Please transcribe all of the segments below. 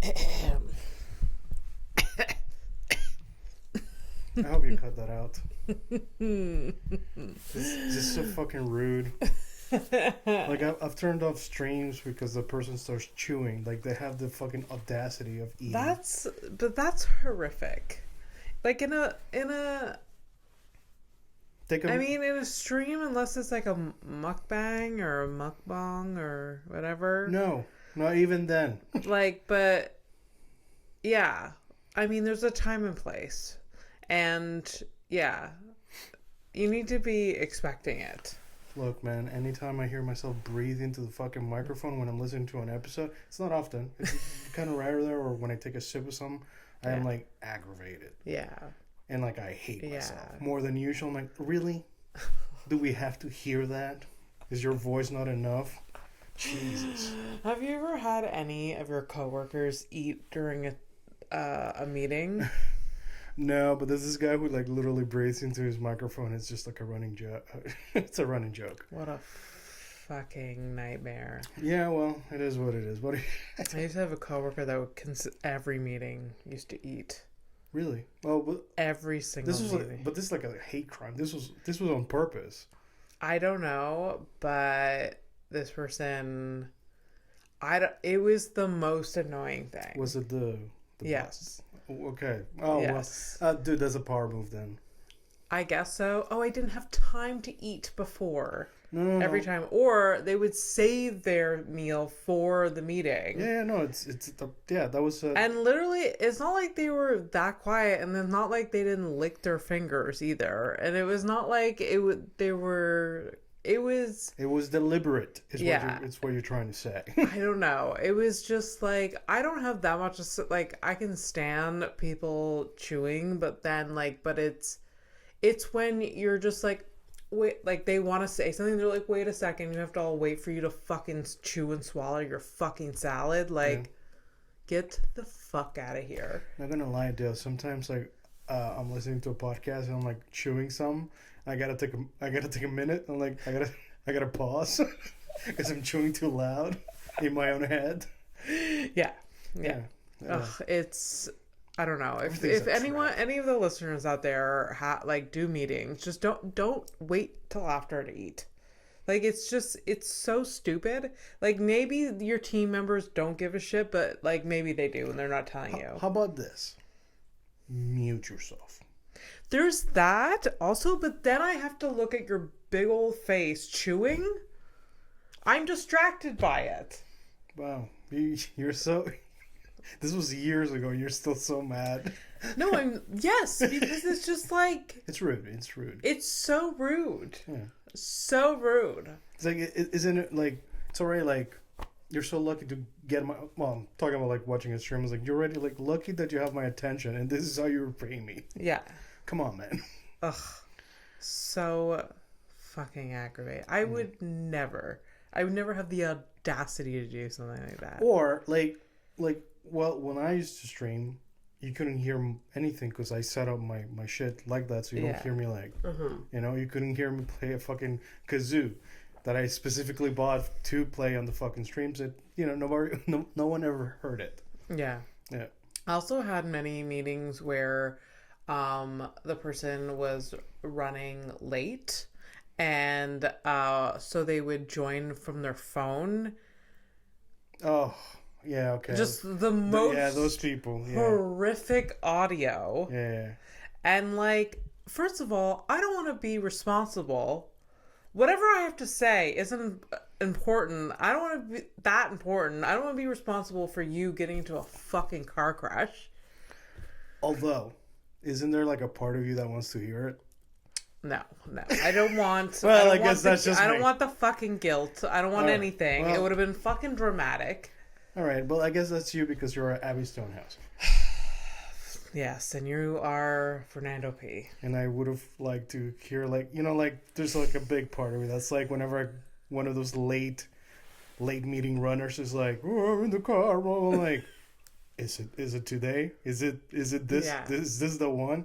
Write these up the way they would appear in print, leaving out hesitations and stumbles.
I hope you cut that out. It's just so fucking rude. Like, I've turned off streams because the person starts chewing. Like, they have the fucking audacity of eating. That's horrific. Like, in a stream, unless it's like a mukbang or a mukbang or whatever. No, not even then. Like, but yeah, I mean, there's a time and place, and yeah, you need to be expecting it. Look, man, anytime I hear myself breathe into the fucking microphone when I'm listening to an episode, it's not often. It's kind of rare there, or when I take a sip of something, I am like aggravated. Yeah. And like I hate myself more than usual. I'm like, really? Do we have to hear that? Is your voice not enough? Jesus. Have you ever had any of your coworkers eat during a meeting? No, but there's this guy who like literally breathes into his microphone. It's just like a running joke. It's a running joke. What a fucking nightmare. Yeah, well, it is what it is. What? I used to have a coworker that would every meeting used to eat. Really? Well, but every single this was meeting. like, but this is like a hate crime. This was on purpose. I don't know, but this person, it was the most annoying thing. Was it the yes. Okay. Oh, yes. Well, dude, that's a power move then. I guess so. Oh, I didn't have time to eat before. No. Every time. Or they would save their meal for the meeting. Yeah, no, that was... And literally, it's not like they were that quiet, and it's not like they didn't lick their fingers either. And it was not like it was deliberate. It's what you're trying to say. I don't know. It was just like, I don't have that much, like, I can stand people chewing, but then, like, but it's when you're just like, wait, like, they want to say something, they're like, wait a second, you have to all wait for you to fucking chew and swallow your fucking salad. Like, get the fuck out of here. Not gonna lie, dude. Sometimes, like, I'm listening to a podcast and I'm like chewing some. I gotta take a minute. I'm like, I gotta pause because I'm chewing too loud in my own head. Yeah. Ugh, it's, I don't know if anyone, any of the listeners out there do meetings, just don't wait till after to eat. Like, it's so stupid. Like, maybe your team members don't give a shit, but like maybe they do and they're not telling you. How about this? Mute yourself. There's that also, but then I have to look at your big old face chewing. I'm distracted by it. Wow, you're so... This was years ago. You're still so mad. No, yes, because it's just like... It's rude. It's rude. It's so rude. Yeah. So rude. It's like, isn't it like... It's already like... You're so lucky to get my... Well, I'm talking about like watching a stream. It's like, you're already like lucky that you have my attention and this is how you repay me. Yeah. Come on, man. Ugh. So fucking aggravating. I would never have the audacity to do something like that. Or well, when I used to stream, you couldn't hear anything because I set up my shit like that, so you don't hear me like, you couldn't hear me play a fucking kazoo that I specifically bought to play on the fucking streams. That no one ever heard it. Yeah. Yeah. I also had many meetings where the person was running late, and so they would join from their phone. Oh, yeah, okay. Just the most those people. Yeah. Horrific audio. Yeah. And like, first of all, I don't want to be responsible. Whatever I have to say isn't important. I don't want to be that important. I don't want to be responsible for you getting into a fucking car crash. Although, isn't there like a part of you that wants to hear it? No. I don't want... Well, I guess that's just I don't want the fucking guilt. I don't want anything. Well, it would have been fucking dramatic. All right, well, I guess that's you because you're Abby Stonehouse. Yes, and you are Fernando P. And I would have liked to hear, like, there's like a big part of me that's like whenever one of those late meeting runners is like, oh, I'm in the car, well, I'm like, is it today? Is it this? Yeah. Is this the one?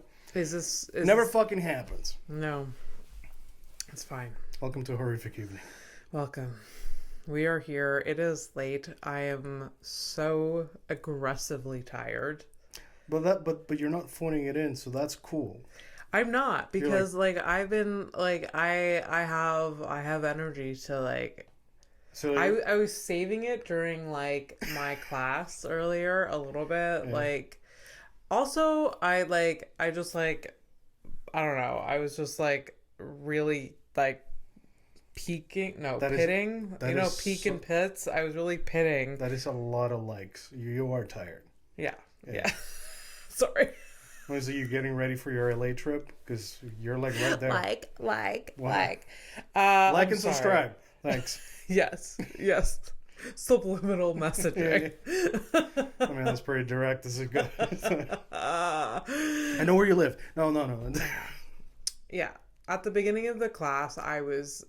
Never fucking happens. No. It's fine. Welcome to a horrific evening. Welcome. We are here. It is late. I am so aggressively tired. But you're not phoning it in, so that's cool. I'm not, because like I've been like I have energy to like. So I was saving it during like my class earlier a little bit. Yeah. Like also I just like I don't know. I was just like really like pitting. Peak and pits. I was really pitting. That is a lot of likes. You are tired. Yeah. Sorry. Was it you getting ready for your LA trip? Because you're like right there. Like and subscribe. Thanks. Yes. Subliminal messaging. I mean, that's pretty direct. This is good. I know where you live. No. Yeah. At the beginning of the class, I was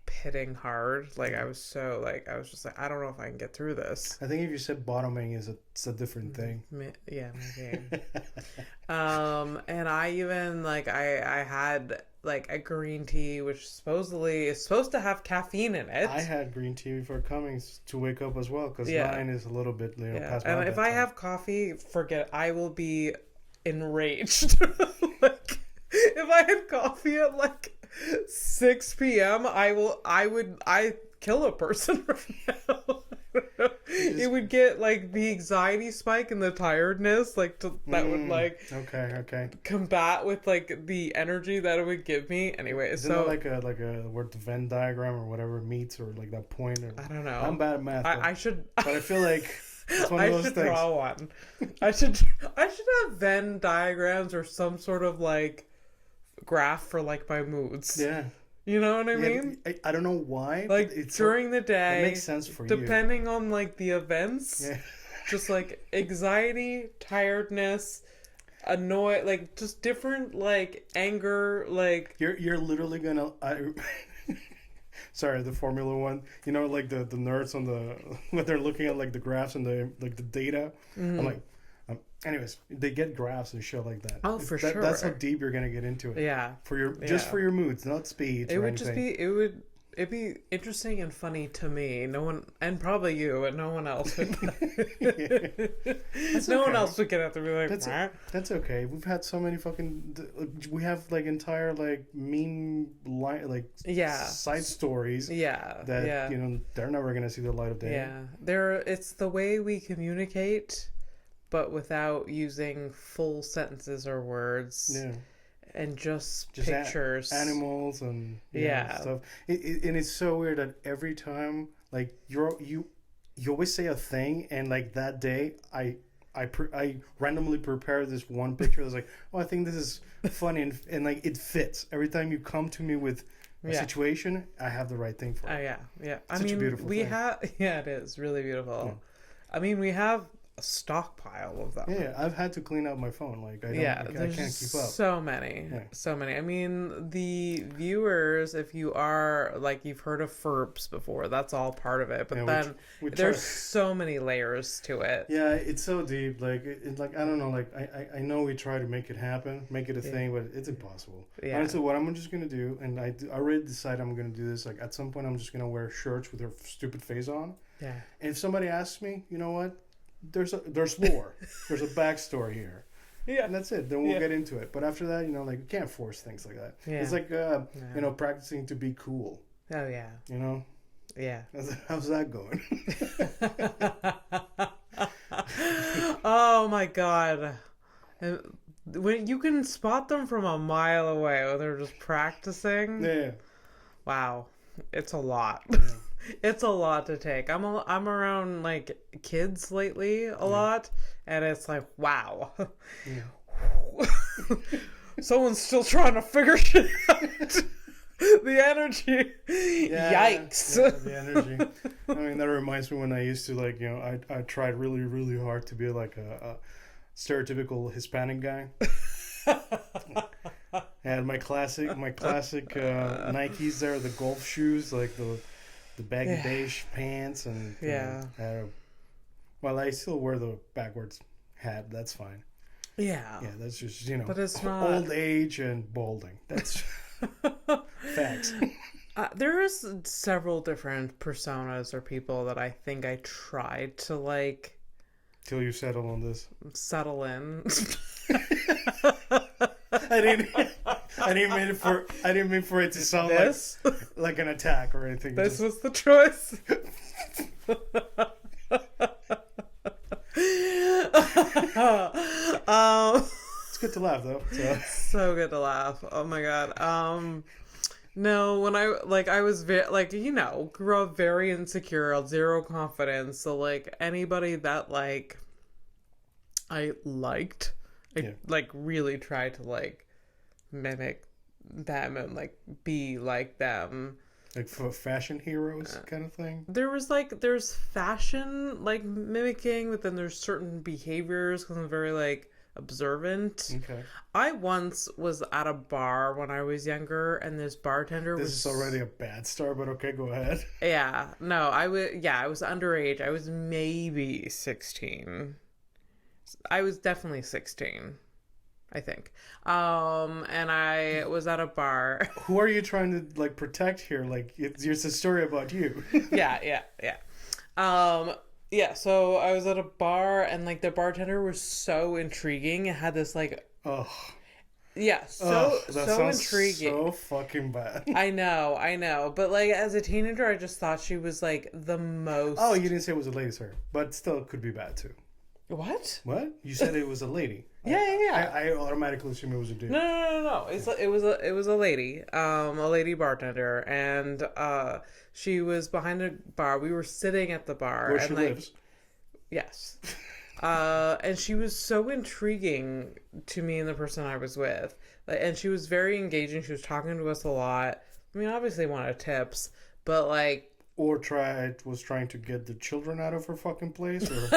pitting hard. Like I was just like, I don't know if I can get through this. I think if you said bottoming it's a different thing. Yeah, maybe. And I even like I had like a green tea, which supposedly is supposed to have caffeine in it. I had green tea before coming to wake up as well, because mine is a little bit past my and if bedtime. I have coffee, forget, I will be enraged. Like if I had coffee at like 6 p.m. I kill a person right now. It would get like the anxiety spike and the tiredness that would like okay combat with like the energy that it would give me. Anyway, Isn't that like a where the Venn diagram or whatever meets, or like that point? Or, I don't know. I'm bad at math. I should. But I feel like it's one of those should things. draw one. I should have Venn diagrams or some sort of like graph for like my moods. Yeah. You know what I mean? I don't know why. Like during the day, it makes sense for you. Depending on like the events, just like anxiety, tiredness, like just different like anger, like you're literally gonna. Sorry, the Formula One. You know, like the nerds on the when they're looking at like the graphs and the data. Mm-hmm. I'm like. Anyways, they get graphs and shit like that. Oh, for sure. That's how deep you're gonna get into it. Yeah. Just for your moods, not speech. It would anything. It'd be interesting and funny to me. No one, and probably you, and no one else would. One else would get out there and be like, that's okay. We've had so many we have like entire like meme side stories. Yeah. That they're never gonna see the light of day. Yeah. It's the way we communicate, but without using full sentences or words. Yeah. And just pictures. Animals and stuff. And it's so weird that every time, like, you always say a thing, and like that day, I randomly prepare this one picture that's like, oh, I think this is funny, and like it fits. Every time you come to me with a situation, I have the right thing for it. Yeah. Such a beautiful thing. It is really beautiful. Yeah. I mean, we have a stockpile of them. Yeah, I've had to clean out my phone. Like, I can't keep up. So many. I mean, the viewers, if you are like, you've heard of FERPs before, that's all part of it. But then there's so many layers to it. Yeah, it's so deep. Like, it's like, I don't know. Like, I know we try to make it happen, make it a thing, but it's impossible. Yeah. Honestly, what I'm just gonna do, and I already decided I'm gonna do this. Like, at some point, I'm just gonna wear shirts with her stupid face on. Yeah. And if somebody asks me, you know what? There's lore. There's a backstory here. Yeah. And that's it. Then we'll get into it. But after that, like, you can't force things like that. Yeah. It's like, practicing to be cool. Oh, yeah. You know? Yeah. How's that going? Oh, my God. When you can spot them from a mile away when they're just practicing. Yeah. Wow. It's a lot. Yeah. It's a lot to take. I'm around like kids lately a lot, and it's like, wow. Yeah. Someone's still trying to figure shit out. The energy. Yeah, yikes. Yeah, the energy. I mean, that reminds me when I used to like, I tried really, really hard to be like a stereotypical Hispanic guy. I had my classic Nikes there, the golf shoes, like the baggy beige pants, and I still wear the backwards hat. That's fine. Yeah, that's just but it's not old age and balding. That's facts. There's several different personas or people that I think I tried to like Till you settle on this. settle in. I didn't. I didn't mean for it to sound This? like an attack or anything. This was the choice. It's good to laugh though. So good to laugh. Oh my god. No, when I was grew up very insecure, zero confidence. So like anybody that like I liked, I like really tried to like mimic them and like be like them. Like for fashion heroes kind of thing. There's fashion like mimicking, but then there's certain behaviors because I'm very like observant. Okay. I once was at a bar when I was younger, and this bartender was. This is already a bad start, but okay, go ahead. Yeah, no, I was underage. I was maybe 16. I was definitely 16, I think. And I was at a bar. Who are you trying to like protect here? Like it's a story about you. Yeah. Yeah, so I was at a bar and like the bartender was so intriguing. It had this like so intriguing. So fucking bad. I know. But like as a teenager I just thought she was like the most. Oh, you didn't say it was a lady, sir. But still it could be bad too. What? What? You said it was a lady. Yeah. I automatically assumed it was a dude. No. It was a lady, a lady bartender, and she was behind a bar. We were sitting at the bar, Where and she like, lives. yes, and she was so intriguing to me and the person I was with, and she was very engaging. She was talking to us a lot. I mean, obviously wanted tips, but like. Or was trying to get the children out of her fucking place, or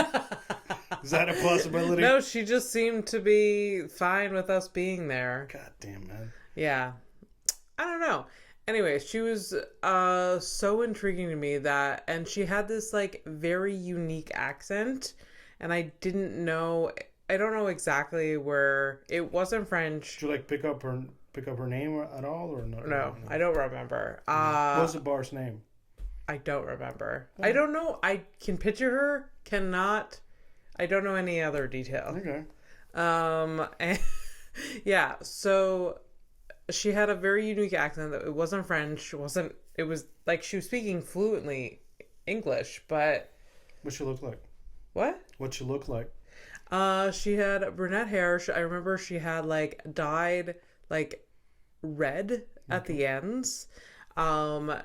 is that a possibility? No, she just seemed to be fine with us being there. God damn, man. Yeah. I don't know. Anyway, she was so intriguing to me and she had this like very unique accent, and I don't know exactly where. It wasn't French. Did you like pick up her name at all, or not? No, I don't remember. What was the bar's name? I don't remember. Oh. I don't know. I can picture her. I don't know any other detail. Okay. And yeah. So she had a very unique accent. That it wasn't French. It was like she was speaking fluently English, but. What she looked like? What? What she looked like? She had brunette hair. I remember she had like dyed like red at the ends.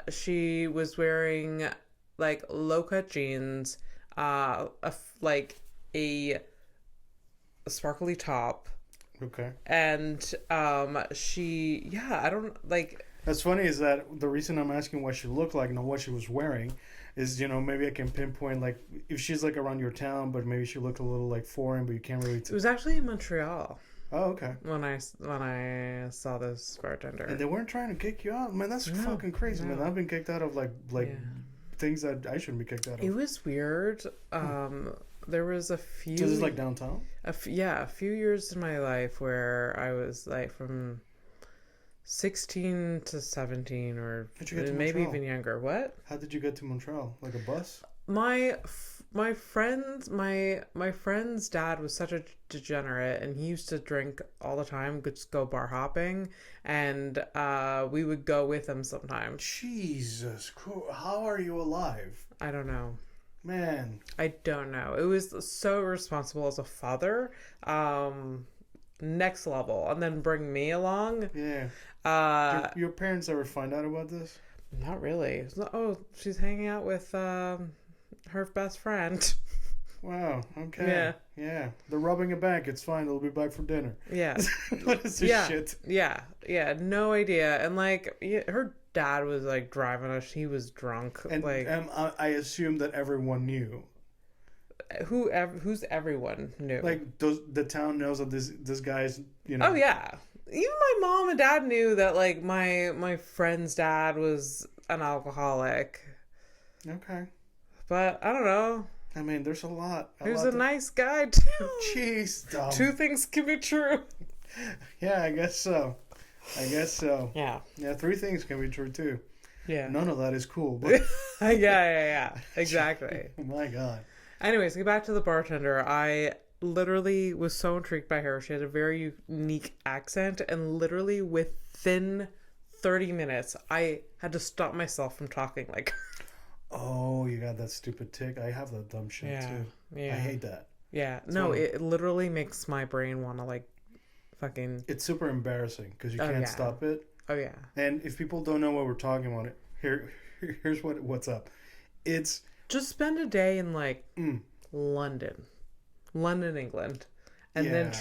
She was wearing like low-cut jeans, like a sparkly top. Okay. And I don't like. That's funny is that the reason I'm asking what she looked like, not what she was wearing, is maybe I can pinpoint like if she's like around your town, but maybe she looked a little like foreign, but you can't really. It was actually in Montreal. Oh, okay. When I saw this bartender, and they weren't trying to kick you out, man. That's fucking crazy, man. I've been kicked out of like things that I shouldn't be kicked out of. It was weird. There was a few. So this is like downtown. A few years in my life where I was like from 16 to 17, or maybe even younger. What? How did you get to Montreal? Like a bus? My friend's dad was such a degenerate, and he used to drink all the time, just go bar hopping, and we would go with him sometimes. Jesus, how are you alive? I don't know. Man. I don't know. It was so irresponsible as a father. Next level. And then bring me along. Yeah. Your parents ever find out about this? Not really. Oh, she's hanging out with her best friend. Wow. Okay. Yeah. They're robbing a bank. It's fine. They'll be back for dinner. Yeah. What is this shit? Yeah. No idea. And like her dad was like driving us. He was drunk. And I assume that everyone knew. Who's everyone knew? Like the town knows that this guy's. Oh yeah. Even my mom and dad knew that like my friend's dad was an alcoholic. Okay. But I don't know. I mean, there's a lot. He was a nice guy too. Jeez, dumb. Two things can be true. Yeah, I guess so. Yeah. Yeah, three things can be true too. Yeah. None of that is cool. But yeah. Exactly. My God. Anyways, get back to the bartender. I literally was so intrigued by her. She had a very unique accent, and literally within 30 minutes, I had to stop myself from talking like her. Oh, you got that stupid tick. I have that dumb shit too. Yeah. I hate that. Yeah. No, it literally makes my brain want to like fucking. It's super embarrassing because you can't stop it. Oh yeah. And if people don't know what we're talking about, here's what's up. It's just spend a day in like London, England, and then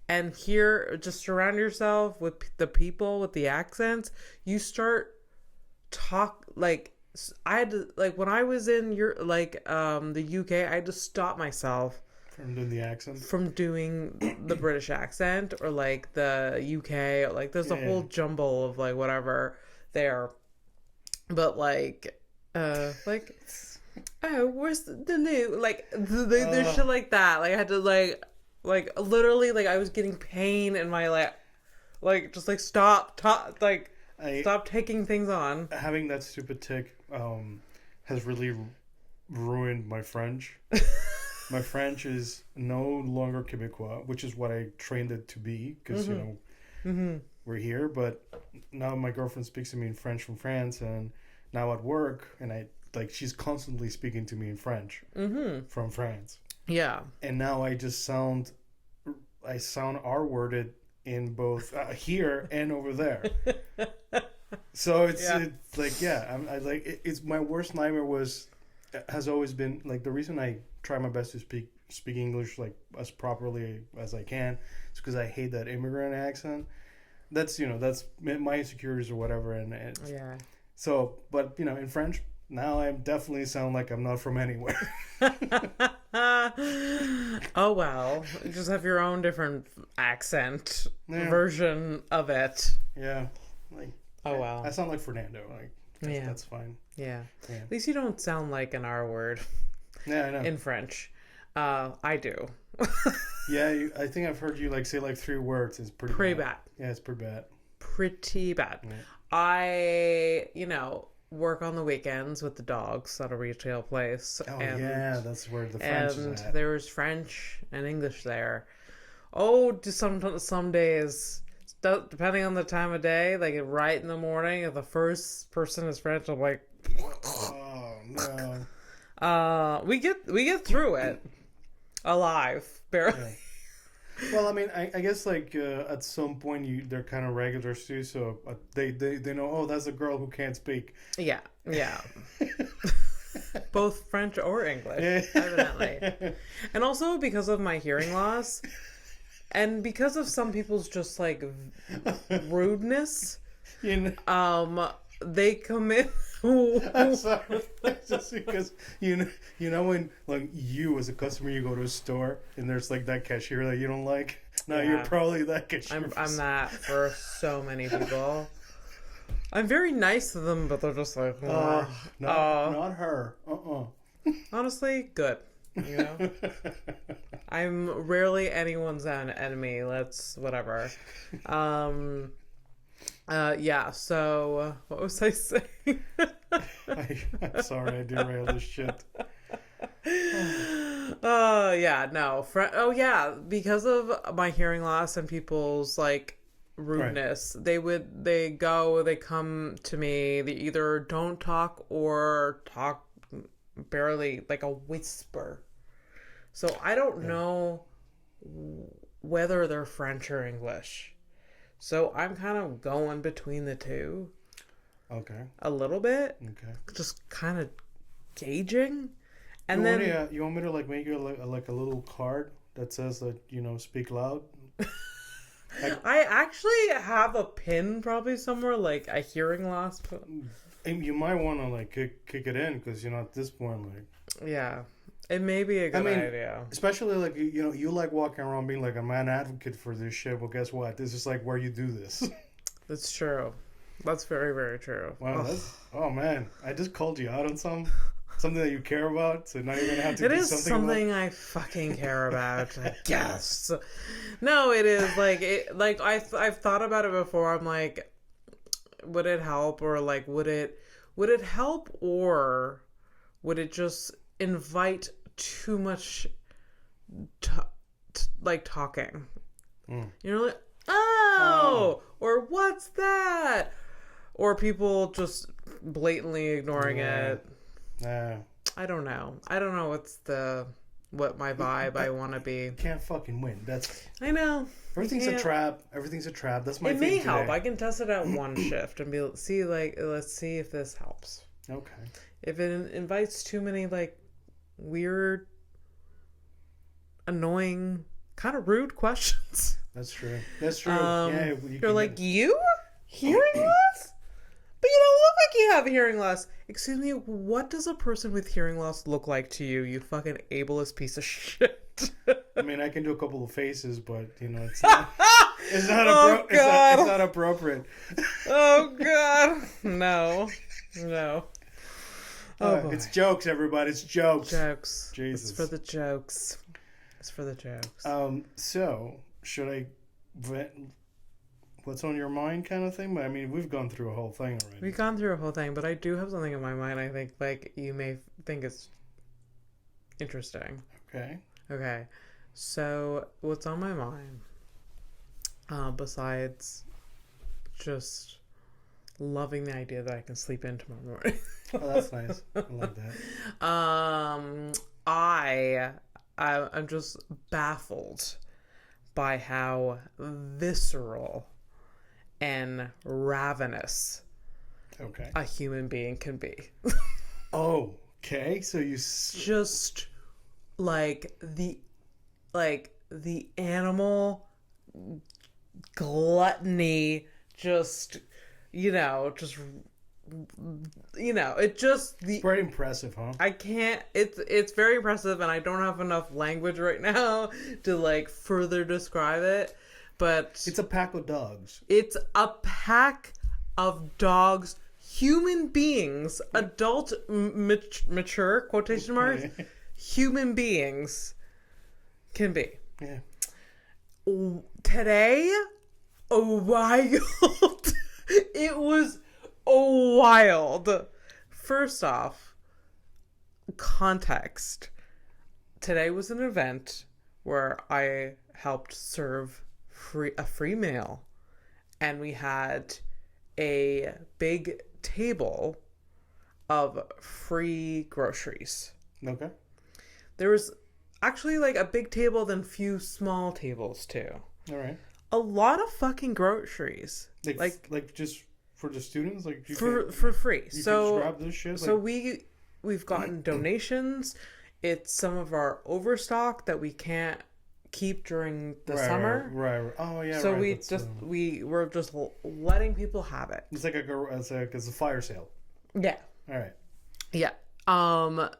and here just surround yourself with the people with the accents. You start talk like. I had to, like, when I was in the UK, I had to stop myself from doing the accent, from doing the British accent, or like the UK, or like there's a whole jumble of like whatever there, but like oh, where's the new, like there's shit like that. Like I had to like literally, like I was getting pain in my like just like stop taking things on. Having that stupid tick has really ruined my French. My French is no longer Quebecois, which is what I trained it to be, because we're here. But now my girlfriend speaks to me in French from France, and now at work, and she's constantly speaking to me in French from France. Yeah. And now I sound R-worded in both here and over there. So it's my worst nightmare has always been like, the reason I try my best to speak English like as properly as I can is because I hate that immigrant accent. That's my insecurities or whatever, and yeah. So, but in French now I definitely sound like I'm not from anywhere. Oh well, you just have your own different accent version of it. Yeah, like. Oh wow, I sound like Fernando. Like, that's fine. Yeah. At least you don't sound like an R word. Yeah, I know. In French, I do. Yeah, I think I've heard you say 3 words. It's pretty bad. Yeah, it's pretty bad. Pretty bad. Yeah. I work on the weekends with the dogs at a retail place. Oh yeah, that's where the French is at. And there was French and English there. Oh, some days. Depending on the time of day, like right in the morning, if the first person is French, I'm like, oh no. We get through it alive, barely. Yeah. Well, I mean, I guess at some point they're kind of regulars too, so they know, oh, that's a girl who can't speak. Yeah. Both French or English, evidently, and also because of my hearing loss. And because of some people's just rudeness, they come in. I'm sorry, just because when you as a customer, you go to a store and there's that cashier that you don't like. No, you're probably that cashier. I'm that for so many people. I'm very nice to them, but they're just like, not her. Honestly, good. I'm rarely anyone's enemy. Let's whatever. Yeah. So what was I saying? I'm sorry, I derailed this shit. Yeah. No. Because of my hearing loss and people's rudeness, right. They come to me. They either don't talk or talk barely, like a whisper. So I don't know whether they're French or English. So I'm kind of going between the two. Okay. A little bit. Okay. Just kind of gauging. And you want me to make you a little card that says that speak loud? I actually have a pin probably somewhere, like a hearing loss. And you might want to kick it in, because at this point yeah. It may be a good idea. Especially, you walking around being I'm an advocate for this shit. Well, guess what? This is where you do this. That's true. That's very, very true. Wow, oh man. I just called you out on something that you care about, so now you're going to have to do something. It is something I fucking care about, I guess. No, it is. I've thought about it before. I'm it help, or like would it help, or would it just invite too much like talking? You're like, oh, or what's that? Or people just blatantly ignoring it. I don't know. What my vibe I want to be. Can't fucking win. I know. Everything's a trap. Everything's a trap. That's my thing today. It may today. help. I can test it out one shift and let's see if this helps. Okay. If it invites too many like weird, annoying, kind of rude questions. That's true. Yeah, you're like, you hearing loss? But you don't look like you have hearing loss. Excuse me, what does a person with hearing loss look like to you, you fucking ableist piece of shit? I mean, I can do a couple of faces, but, you know, it's not, it's not appropriate. Oh, God. No. Oh, it's jokes, everybody. It's jokes. Jokes. Jesus. It's for the jokes. So, should I vent what's on your mind kind of thing? But I mean, we've gone through a whole thing already. We've gone through a whole thing, but I do have something in my mind I think, like, you may think is interesting. Okay. So, what's on my mind, besides just loving the idea that I can sleep in tomorrow morning. Oh, that's nice. I like that. I'm just baffled by how visceral and ravenous a human being can be. Okay, so you just like the animal gluttony, just it's pretty impressive, huh? I can't. It's very impressive, and I don't have enough language right now to like further describe it. But it's a pack of dogs. It's a pack of dogs, human beings, adult, mature quotation marks, human beings can be. Yeah. Today, wild. It was wild. First off, context. Today was an event where I helped serve a free meal, and we had a big table of free groceries. Okay. There was actually like a big table, then few small tables too. All right. A lot of fucking groceries. Like just for the students, like for free. You so can grab this shit. So we've gotten donations. It's some of our overstock that we can't keep during the summer. Right. Oh yeah. So right. we were just letting people have it. It's like it's a fire sale. Yeah. All right. Yeah.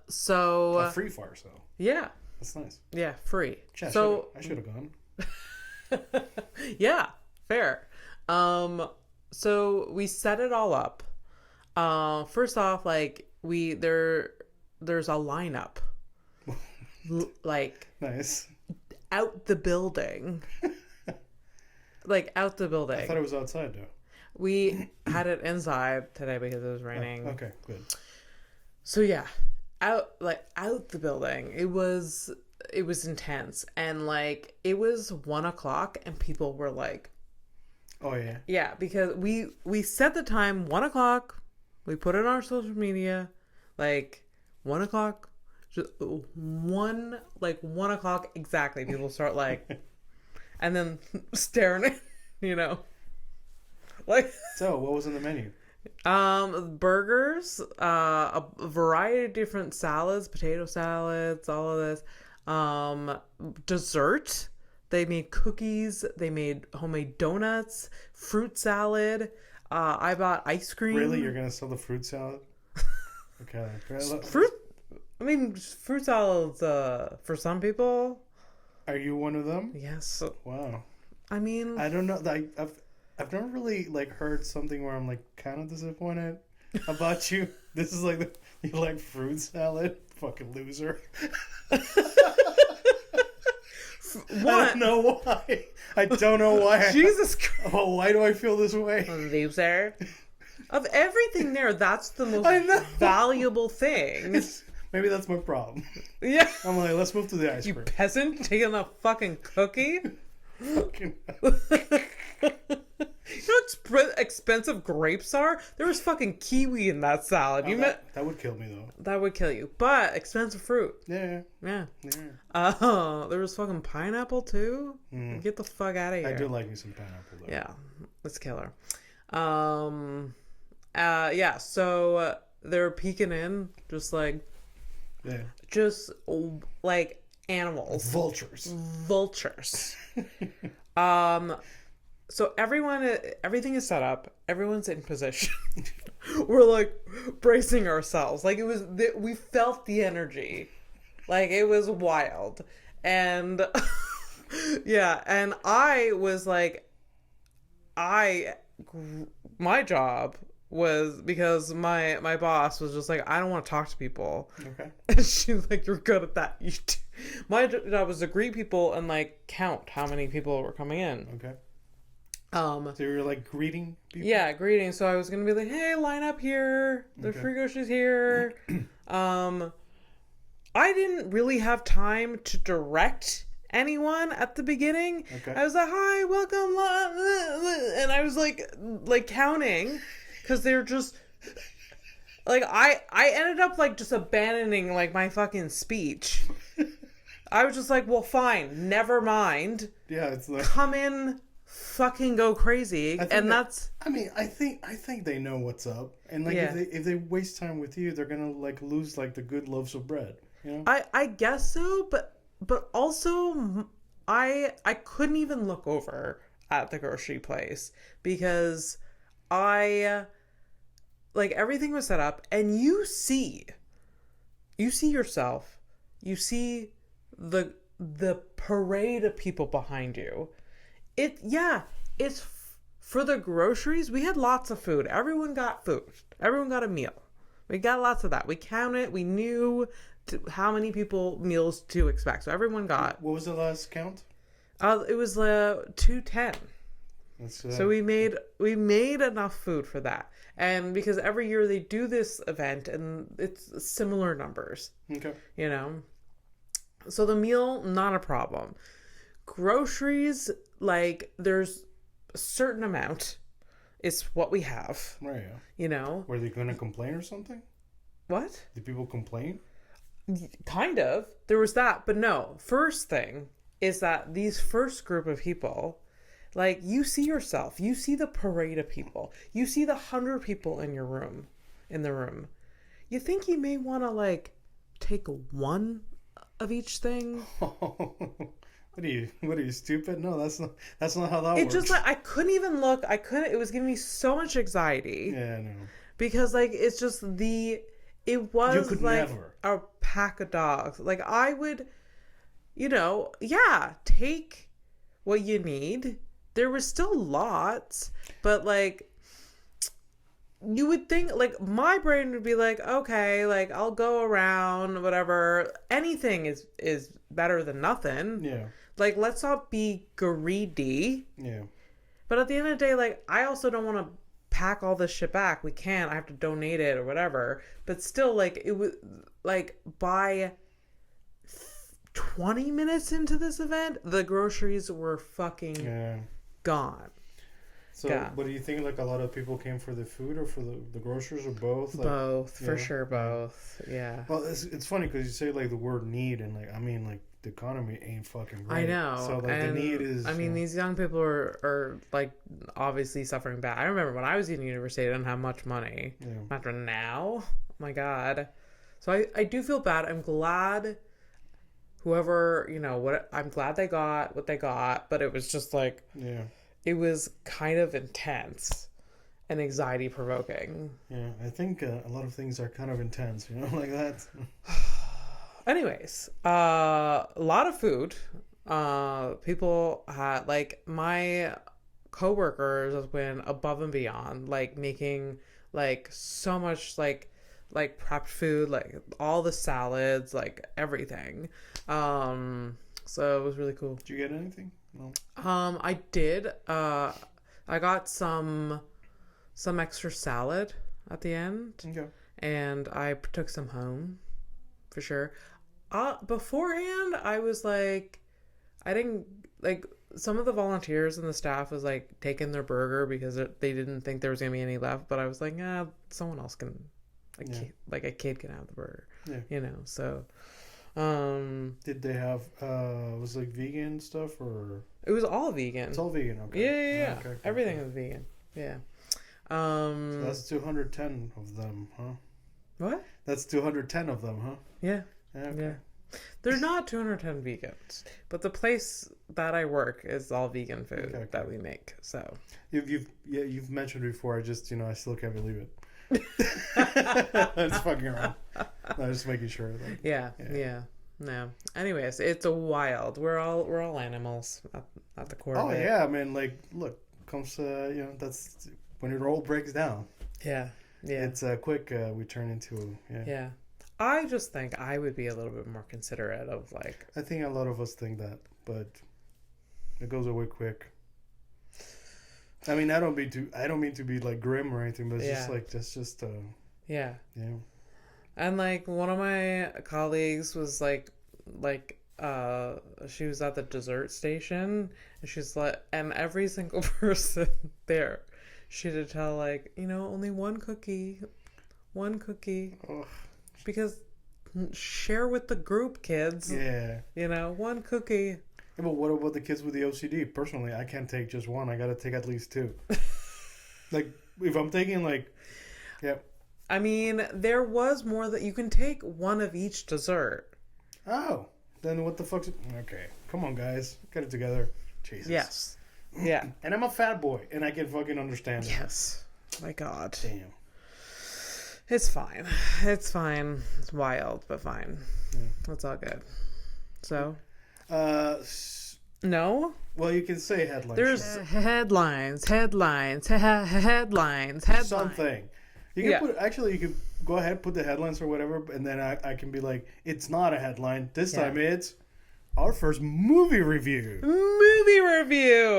So a free fire sale. Yeah. That's nice. Yeah, free. Yeah, so I should have gone. Yeah, fair. So we set it all up. First off, like there's a lineup. Like nice. Out the building. Like out the building. I thought it was outside though. We had it inside today because it was raining. Oh, okay, good. So yeah, out the building. It was intense, and like it was 1:00 and people were like, oh yeah. Yeah, because we set the time 1:00. We put it on our social media, like 1:00. Just 1:00 exactly. People start like, and then staring, like. So what was in the menu? Burgers, a variety of different salads, potato salads, all of this. Dessert. They made cookies. They made homemade donuts, fruit salad. I bought ice cream. Really? You're gonna sell the fruit salad? Okay. Fruit salads, for some people. Are you one of them? Yes. Wow. I mean, I don't know. I've never really like heard something where I'm like kind of disappointed about you. This is like you like fruit salad, fucking loser. I don't know why. I don't know why. Jesus Christ. Well, why do I feel this way? Loser. Of everything there, that's the most valuable thing. Maybe that's my problem. Yeah. I'm like, let's move to the ice You cream. peasant taking a fucking cookie? Fucking You know how expensive grapes are? There was fucking kiwi in that salad. that would kill me though. That would kill you. But expensive fruit. Yeah. Yeah. Yeah. There was fucking pineapple too? Get the fuck out of here. I do like me some pineapple though. Yeah. It's killer. Yeah, so they're peeking in just like like animals. Vultures. So everything is set up. Everyone's in position. We're like bracing ourselves. Like we felt the energy. Like it was wild. And yeah, and I was like, my job was because my boss was just like, I don't want to talk to people. Okay. And she's like, you're good at that. My job was to greet people and like count how many people were coming in. Okay. So you were like greeting people? Yeah, greeting. So I was gonna be like, hey, line up here. The free groceries here. I didn't really have time to direct anyone at the beginning. Okay. I was like, hi, welcome, and I was like counting because they're just like I ended up like just abandoning like my fucking speech. I was just like, well, fine, never mind. Yeah, it's like come in, fucking go crazy, and that's. I mean, I think they know what's up, and like if they waste time with you, they're gonna like lose like the good loaves of bread. You know? I guess so, but also I couldn't even look over at the grocery place because like everything was set up, and you see yourself, you see the parade of people behind you. It's for the groceries. We had lots of food. Everyone got food. Everyone got a meal. We got lots of that. We counted. We knew how many meals to expect. So everyone got. What was the last count? It was 210. So we made enough food for that. And because every year they do this event and it's similar numbers. Okay. You know. So the meal, not a problem. Groceries, like there's a certain amount. It's what we have. Right. Yeah. You know. Were they going to complain or something? What? Did people complain? Kind of. There was that, but no. First thing is that these first group of people, like you see yourself, you see the parade of people, you see the 100 people in the room. You think you may want to like take one of each thing. What are you stupid? No, that's not how that works. It just like I couldn't even look. It was giving me so much anxiety. Yeah, I know. Because like it's just it was you could like never. A pack of dogs. Like I would, take what you need. There was still lots, but like you would think like my brain would be like, okay, like I'll go around, whatever. Anything is better than nothing. Yeah. Like let's not be greedy. Yeah. But at the end of the day, like I also don't want to pack all this shit back. We can't. I have to donate it or whatever. But still, like it was like by 20 minutes into this event, the groceries were fucking gone. So, but do you think like a lot of people came for the food or for the groceries or both? Like, both, for sure, both. Yeah. Well, it's funny because you say like the word need, and like I mean like the economy ain't fucking right. I know. So like and, the need is. I mean, these young people are like obviously suffering bad. I remember when I was in university, I didn't have much money. Yeah. After now, oh my God. So I do feel bad. I'm glad. Whoever I'm glad they got what they got, but it was just like. Yeah. It was kind of intense and anxiety provoking. Yeah, I think a lot of things are kind of intense, like that. Anyways, a lot of food. People had like my coworkers went above and beyond, like making like so much like prepped food, like all the salads, like everything. So it was really cool. Did you get anything? No. I did. I got some some extra salad at the end. Okay. And I took some home for sure. Beforehand, I was like, I didn't like some of the volunteers and the staff was like taking their burger because they didn't think there was gonna be any left. But I was like, someone else can, a kid can have the burger. Yeah. You know, so. Did they have was it like vegan stuff or? It was all vegan. It's all vegan. Okay. Yeah. Okay, Everything was vegan. Yeah. So that's 210 of them, huh? What? That's 210 of them, huh? Yeah. Okay. Yeah. They're not 210 vegans, but the place that I work is all vegan food that we make. So you've mentioned before. I just I still can't believe it. I'm just fucking around. I'm just making sure. Like, yeah. No. Anyways, it's a wild. We're all animals at the core. Oh of it. yeah, I mean, like, look, comes that's when it all breaks down. Yeah. It's quick. We turn into Yeah. I just think I would be a little bit more considerate of like. I think a lot of us think that, but it goes away quick. I mean, I don't mean to be like grim or anything, but it's just like just Yeah. Yeah. And like one of my colleagues was like she was at the dessert station and she's like, and every single person there, she had to tell like, only one cookie. Ugh. Because share with the group, kids. Yeah. One cookie. Yeah, but what about the kids with the OCD? Personally, I can't take just one. I gotta take at least two. Like, if I'm taking I mean, there was more that you can take one of each dessert. Oh, then what the fuck's... Okay, come on, guys. Get it together. Jesus. Yes. Yeah. And I'm a fat boy, and I can fucking understand that. Yes. My God. Damn. It's fine. It's fine. It's wild, but fine. Yeah. It's all good. So? No? Well, you can say headlines. There's headlines. Something. You can you can go ahead, put the headlines or whatever, and then I can be like, it's not a headline. This time it's our first movie review.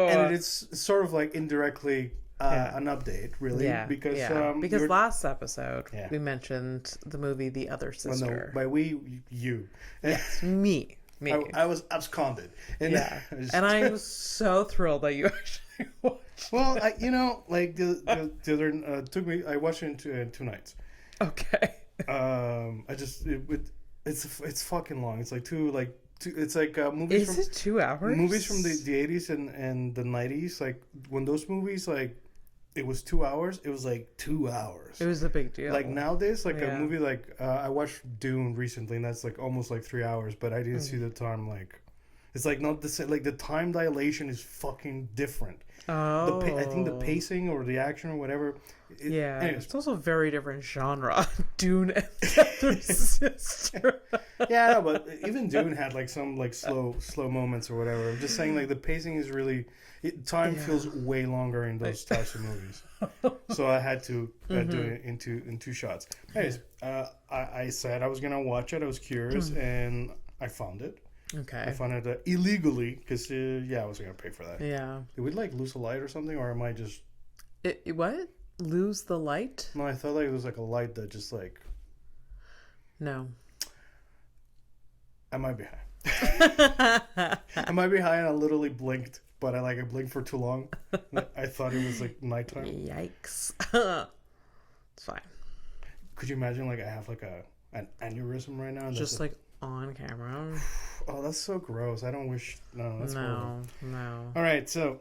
And it's sort of like indirectly an update, really. Yeah. Because last episode we mentioned the movie The Other Sister. Well, no, by we, you. Yes, me. I was absconded. And and I was so thrilled that you actually watched. Well, the other took me. I watched it in 2 nights. Okay. It's fucking long. It's like it's like movies. Is it 2 hours? Movies from the 80s and the 90s. Like when those movies it was 2 hours. It was like 2 hours. It was a big deal. Like nowadays, a movie I watched Dune recently, and that's like almost like 3 hours. But I didn't see the time. Like it's like not the same. Like the time dilation is fucking different. Oh. I think the pacing or the action or whatever. Anyways. It's also a very different genre. Dune and The Other Sister. Yeah, no, but even Dune had like some like slow moments or whatever. I'm just saying like the pacing is really time feels way longer in those types of movies. So I had to do it in 2 shots. Anyways, I said I was gonna watch it. I was curious and I found it. Okay. I found it illegally because I wasn't gonna pay for that. Yeah. Did we like lose a light or something, or am I just? What? Lose the light? No, I thought like it was like a light that just like. No. I might be high. I might be high, and I literally blinked, but I blinked for too long. I thought it was like nighttime. Yikes! It's fine. Could you imagine like I have like an aneurysm right now? And just like on camera. Oh, that's so gross. I don't wish. No, that's horrible. No. All right, so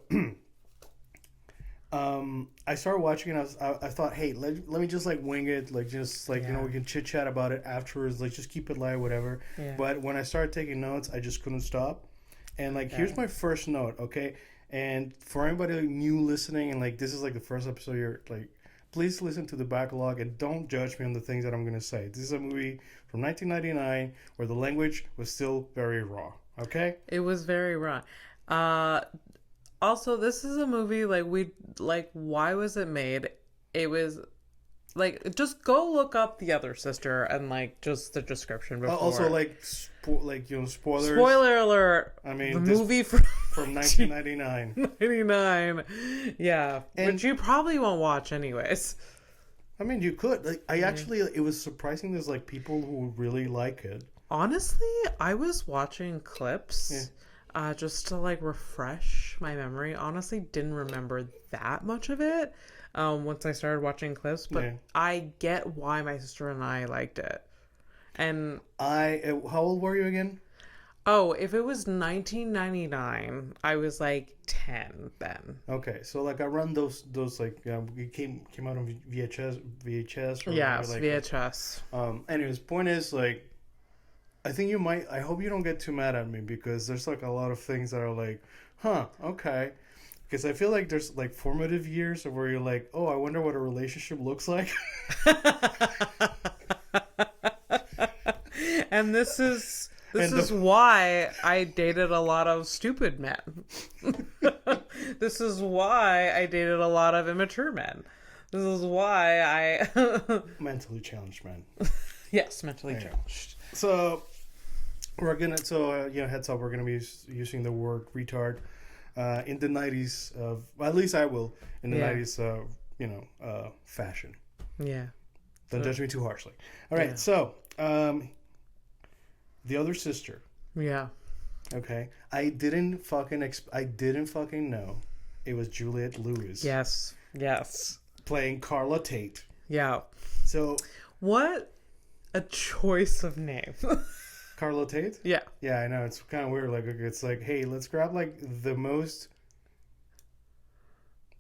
I started watching it. I thought, hey, let me just like wing it, like just like we can chit chat about it afterwards. Like just keep it light, whatever. Yeah. But when I started taking notes, I just couldn't stop. And like, here's my first note, okay? And for anybody new listening, and like this is like the first episode, you're like, please listen to the backlog and don't judge me on the things that I'm gonna say. This is a movie from 1999 where the language was still very raw. Okay? It was very raw. Also, this is a movie why was it made? It was like, just go look up the other sister and like just the description before. Also, like, spoilers. Spoiler alert! I mean, the movie from 1999. 99. Yeah, And, which you probably won't watch anyways. I mean, you could. Like, I actually, it was surprising. There's like people who really like it. Honestly, I was watching clips. Just to like refresh my memory. Honestly, didn't remember that much of it once I started watching clips, but I get why my sister and I liked it. And how old were you again? Oh, if it was 1999, I was like 10 then. Okay, so like around those like it came out on VHS. Or yes, like, VHS. Anyways, point is like, I think you might. I hope you don't get too mad at me because there's like a lot of things that are like, okay. Because I feel like there's like formative years where you're like, oh, I wonder what a relationship looks like. And this is why I dated a lot of stupid men. This is why I dated a lot of immature men. This is why I mentally challenged men. Yes, mentally challenged. So we're gonna heads up, we're gonna be using the word retard in the 90s at least I will in the 90s fashion. Yeah. Don't judge me too harshly. All right, so the other sister. Yeah. Okay. I didn't fucking know it was Juliette Lewis. Yes. Playing Carla Tate. Yeah. So what a choice of name. Carla Tate? Yeah. Yeah, I know. It's kind of weird. Like, it's like, hey, let's grab like the most.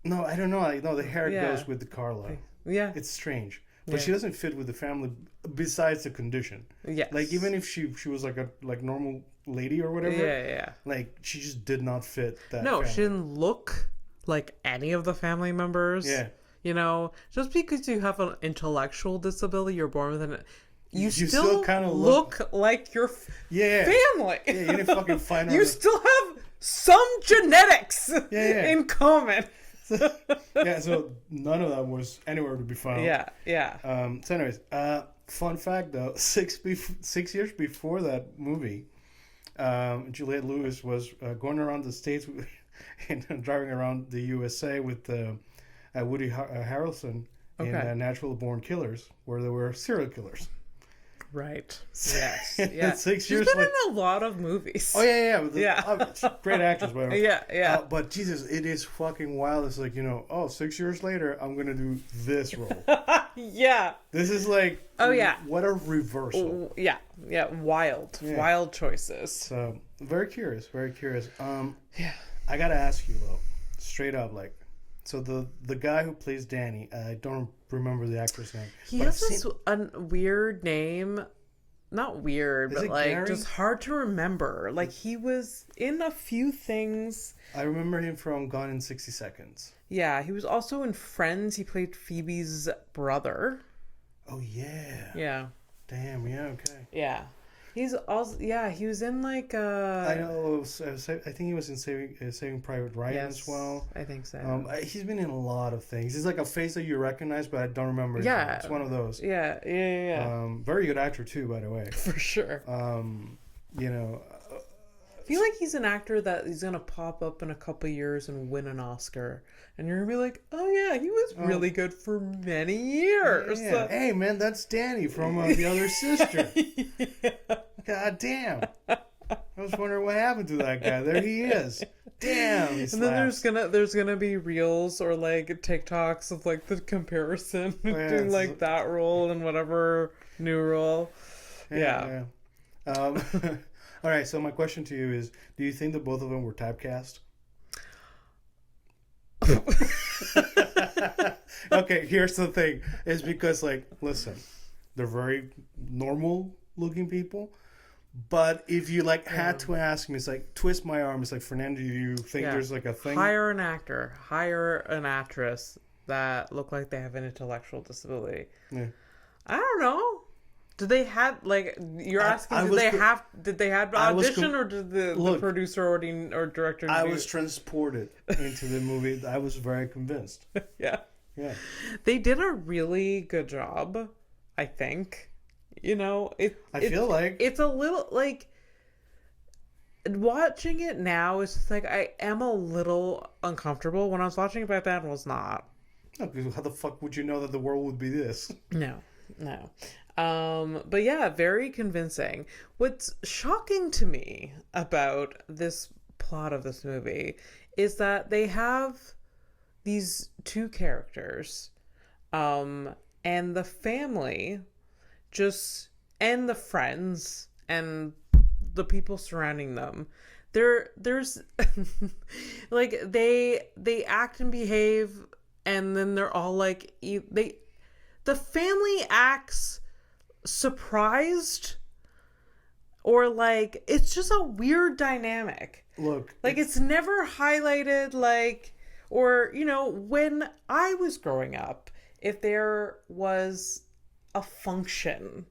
No, I don't know. The hair goes with the Carla. Yeah. It's strange. But she doesn't fit with the family besides the condition. Yes. Like, even if she was like a normal lady or whatever. Yeah. Like, she just did not fit that No, family. she didn't look like any of the family members. Yeah. You know, just because you have an intellectual disability, you're born with an... You still kind of look like your family. Yeah, you didn't fucking find her. You still have some genetics in common. So none of that was anywhere to be found. Yeah. So anyways, fun fact though, 6 years before that movie, Juliette Lewis was going around the States and driving around the USA with Woody Harrelson in Natural Born Killers, where there were serial killers. Right. Yes. Yeah. 6 years. She's been in a lot of movies. Oh yeah. Great actress, by the way. Yeah. But Jesus, it is fucking wild. It's like 6 years later, I'm gonna do this role. Yeah. This is like. Oh yeah. What a reversal. Yeah. Wild choices. So very curious. Yeah. I gotta ask you though, straight up, like. So the guy who plays Danny, I don't remember the actor's name. He has this weird name. Not weird, but like Gary? Just hard to remember. Like he was in a few things. I remember him from Gone in 60 Seconds. Yeah, he was also in Friends. He played Phoebe's brother. Oh yeah. Yeah. Damn. Yeah. Okay. Yeah. He's also he was in like I know. I think he was in Saving Private Ryan as well. I think so. He's been in a lot of things. He's like a face that you recognize, but I don't remember. Yeah, it's one of those. Yeah. Very good actor too, by the way. For sure. I feel like he's an actor that he's gonna pop up in a couple years and win an Oscar, and you're gonna be like, oh yeah, he was really good for many years. Yeah. Hey man, that's Danny from The Other Sister. God damn. I was wondering what happened to that guy. There he is. Damn. And then there's gonna be reels or like TikToks of like the comparison between like that role and whatever new role. Yeah. All right, so my question to you is, do you think that both of them were typecast? Okay, here's the thing. It's because, like, listen, they're very normal looking people. But if you, like, had to ask me, it's like, twist my arm. It's like, Fernando, do you think there's, like, a thing? Hire an actor. Hire an actress that look like they have an intellectual disability. Yeah. I don't know. Did they have like you're asking? Did they have audition or did the producer or director? I was transported into the movie. I was very convinced. Yeah. Yeah. They did a really good job, I think. You know, I feel like it's a little like watching it now is just like I am a little uncomfortable. When I was watching it back then, I was not. no, 'cause how the fuck would you know that the world would be this? No, no. But yeah, very convincing. What's shocking to me about this plot of this movie is that they have these two characters, and the family just, and the friends and the people surrounding them. There's like they act and behave, and then they're all like the family acts surprised, or like it's just a weird dynamic. Look, like it's never highlighted, like, or you know, when I was growing up, if there was a function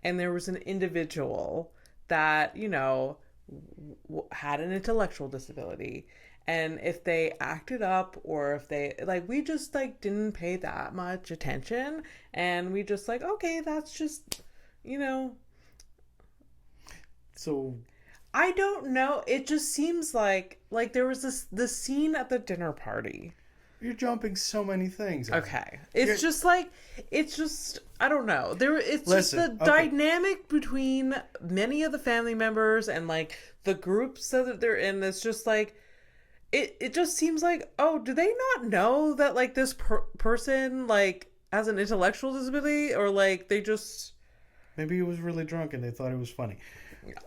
and there was an individual that, you know, had an intellectual disability, and if they acted up, or if they like, we just like didn't pay that much attention, and we just like, okay, that's just, you know. So I don't know, it just seems like there was this scene at the dinner party. you're jumping so many things. Okay. It's just like, it's just, I don't know. It's Listen, just the dynamic between many of the family members and like the groups that they're in. It's just like, it just seems like, oh, do they not know that like this person like has an intellectual disability, or like they just. Maybe he was really drunk and they thought it was funny.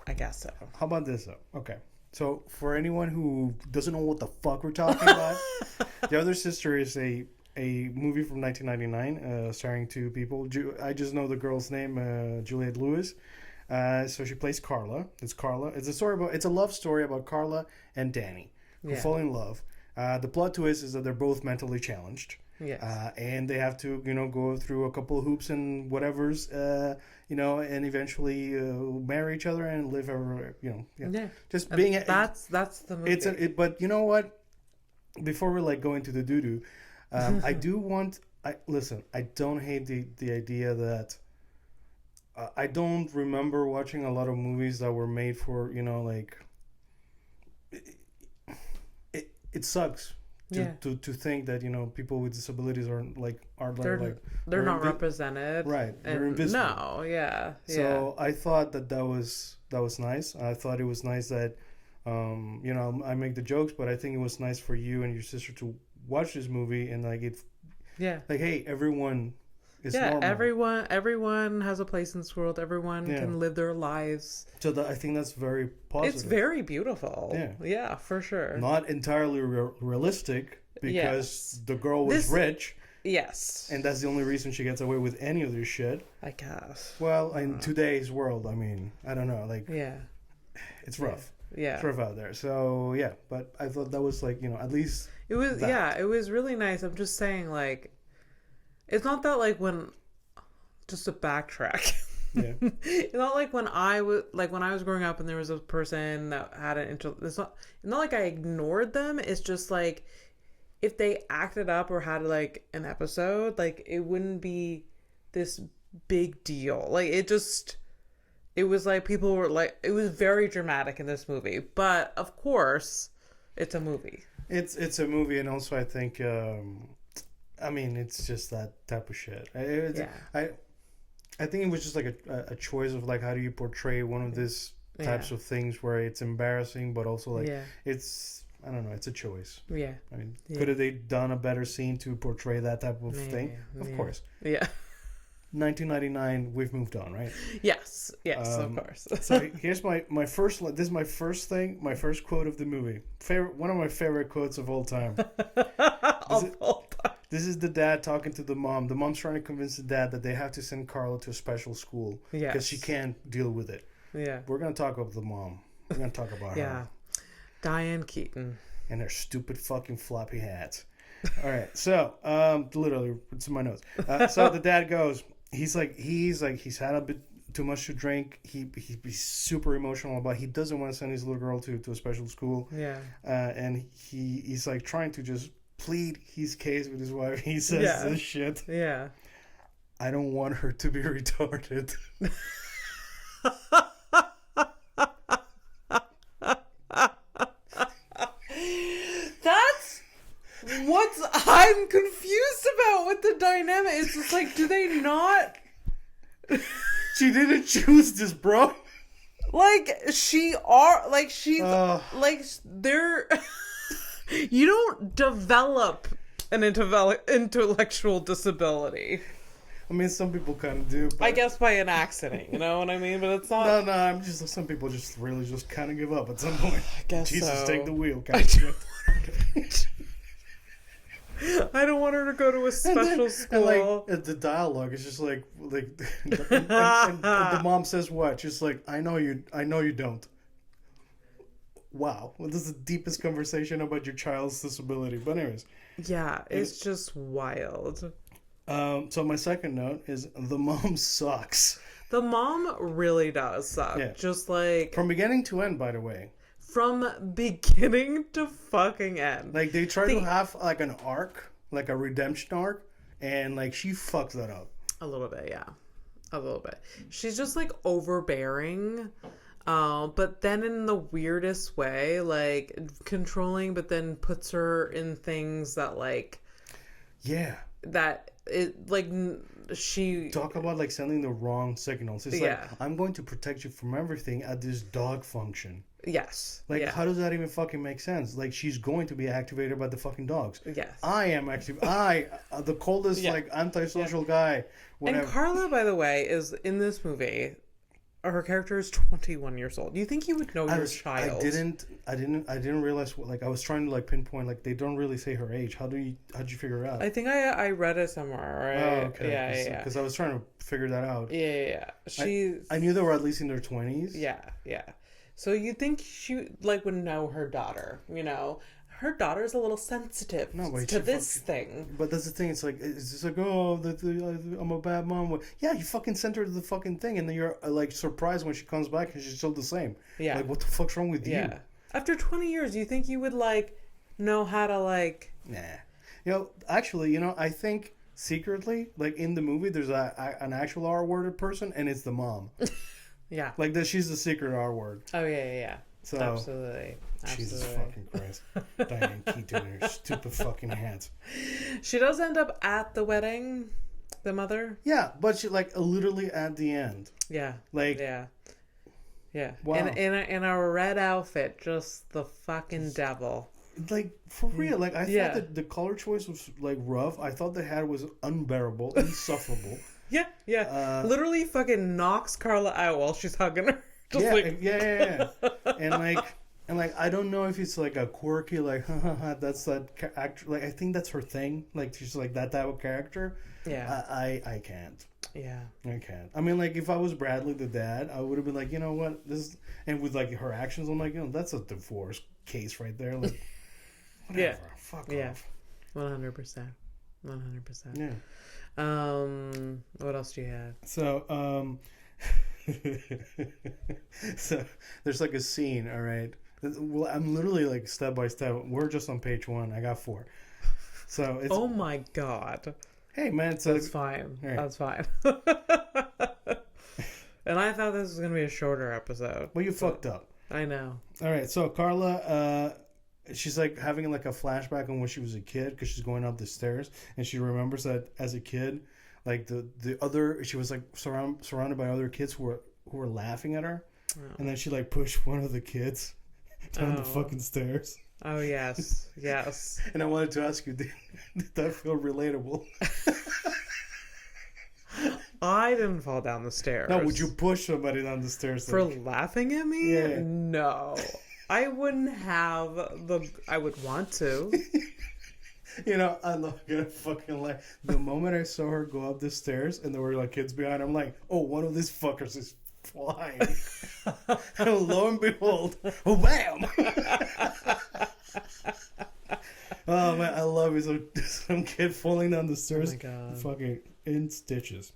I guess so. How about this though? Okay. So for anyone who doesn't know what the fuck we're talking about, The Other Sister is a movie from 1999 starring two people. I just know the girl's name, Juliette Lewis. So she plays Carla. It's Carla. It's a love story about Carla and Danny who fall in love. The plot twist is that they're both mentally challenged. Yes. And they have to, you know, go through a couple of hoops and whatever's, you know, and eventually marry each other and live everywhere, you know. Yeah. Just being. That's the movie. But you know what? Before we like go into the doo-doo, I do want. Listen. I don't hate the idea that. I don't remember watching a lot of movies that were made for, you know, like. It sucks. To think that, you know, people with disabilities they're not represented, right? They're invisible. No, yeah. So I thought that was nice. I thought it was nice that, you know, I make the jokes, but I think it was nice for you and your sister to watch this movie and like it. Yeah. Like, hey, everyone is normal. Everyone has a place in this world. Everyone can live their lives. So I think that's very positive. It's very beautiful. Yeah, for sure. Not entirely realistic because the girl was rich. Yes. And that's the only reason she gets away with any of this shit. I guess. Well, in today's world, I mean, I don't know. Like, it's rough. Yeah. It's rough out there. So, yeah. But I thought that was like, you know, at least. It was, it was really nice. I'm just saying, like, it's not that, like, when. Just to backtrack. Yeah. It's not like when I was growing up and there was a person that had it's not like I ignored them. It's just like if they acted up or had like an episode, like it wouldn't be this big deal. Like it was like people were like, it was very dramatic in this movie, but of course it's a movie. It's a movie, and also I think I mean it's just that type of shit. I think it was just like a choice of like how do you portray one of these types of things where it's embarrassing but also like it's I don't know, it's a choice. Yeah. I mean, could have they done a better scene to portray that type of thing? Of course. Yeah. 1999, we've moved on, right? Yes, of course. So here's my first. This is my first thing. My first quote of the movie. One of my favorite quotes of all time. This is the dad talking to the mom. The mom's trying to convince the dad that they have to send Carla to a special school because she can't deal with it. Yeah. We're gonna talk about the mom. We're gonna talk about her. Yeah. Diane Keaton. And their stupid fucking floppy hats. All right. So, literally, it's in my notes. So the dad goes. He's had a bit too much to drink. He's super emotional about. He doesn't want to send his little girl to a special school. Yeah. And he's like trying to just plead his case with his wife. He says this shit. Yeah. I don't want her to be retarded. That's what I'm confused about with the dynamic. It's just like, do they not? She didn't choose this, bro. Like, they're... You don't develop an intellectual disability. I mean, some people kind of do. But... I guess by an accident, you know what I mean? But it's not... No, I'm just... Some people just really just kind of give up at some point. I guess Jesus, so. take the wheel, kind of shit. I don't want her to go to a special school. And the dialogue is just like and the mom says what? She's like, I know you don't. Wow. Well, this is the deepest conversation about your child's disability. But anyways. Yeah, it's just wild. So my second note is the mom sucks. The mom really does suck. Yeah. Just like... From beginning to end, by the way. From beginning to fucking end. Like, they try to have, like, an arc. Like, a redemption arc. And, like, she fucks that up. A little bit, yeah. A little bit. She's just, like, overbearing. But then in the weirdest way. Like, controlling, but then puts her in things that, like... Yeah. That, it, like... She talk about like sending the wrong signals. It's like, I'm going to protect you from everything at this dog function. Yes. Like, how does that even fucking make sense? Like, she's going to be activated by the fucking dogs. Yes. I am active. The coldest like antisocial guy. Whatever. And Carla, by the way, is in this movie. Her character is 21 years old. Do you think you would know your child? I didn't realize. Like, I was trying to like pinpoint. Like, they don't really say her age. How'd you figure it out? I think I read it somewhere. Right? Oh, okay. Yeah. Because I was trying to figure that out. Yeah. I knew they were at least in their 20s. Yeah. So you think she like would know her daughter? You know, her daughter's a little sensitive to this thing. But that's the thing. It's like, it's just like, oh, I'm a bad mom. Yeah, you fucking sent her to the fucking thing, and then you're like surprised when she comes back and she's still the same. Yeah. Like, what the fuck's wrong with you? After 20 years, you think you would like know how to like? Nah. You know, actually, I think secretly, like in the movie, there's an actual R-worded person, and it's the mom. Yeah. Like that, she's the secret R-word. Oh yeah. So, Absolutely. Jesus fucking Christ. Diane Keaton and her stupid fucking hats. She does end up at the wedding, the mother. Yeah, but she like literally at the end. Yeah. Like. Yeah. Wow. In a red outfit, just the fucking devil. Like, for real. Like, I thought that the color choice was like rough. I thought the hat was unbearable, insufferable. Yeah. Literally fucking knocks Carla out while she's hugging her. Yeah. And I don't know if it's like a quirky, like, that's that actor. Like, I think that's her thing. Like, she's like that type of character. Yeah. I can't. Yeah. I can't. I mean, like, if I was Bradley, the dad, I would have been like, you know what? And with like her actions, I'm like, that's a divorce case right there. Like, whatever. Fuck off. 100%. Yeah. What else do you have? So, so there's like a scene, all right? Well, I'm literally like step by step. We're just on page 1. I got 4. So it's... Oh my God. Hey man, that's fine. Right. That's fine. And I thought this was gonna be a shorter episode. Well, you fucked up. I know. All right, so Carla, she's like having like a flashback on when she was a kid because she's going up the stairs and she remembers that as a kid, like the other, she was like surrounded by other kids who were laughing at her, and then she like pushed one of the kids down the fucking stairs. Oh yes. And I wanted to ask you, did that feel relatable? I didn't fall down the stairs. No, would you push somebody down the stairs for laughing at me? Yeah. No, I wouldn't have I would want to. I love it. Fucking like the moment I saw her go up the stairs and there were like kids behind, I'm like, oh, one of these fuckers is flying. And lo and behold, oh bam! Oh man, I love it. Some kid falling down the stairs. Oh my God. Fucking in stitches.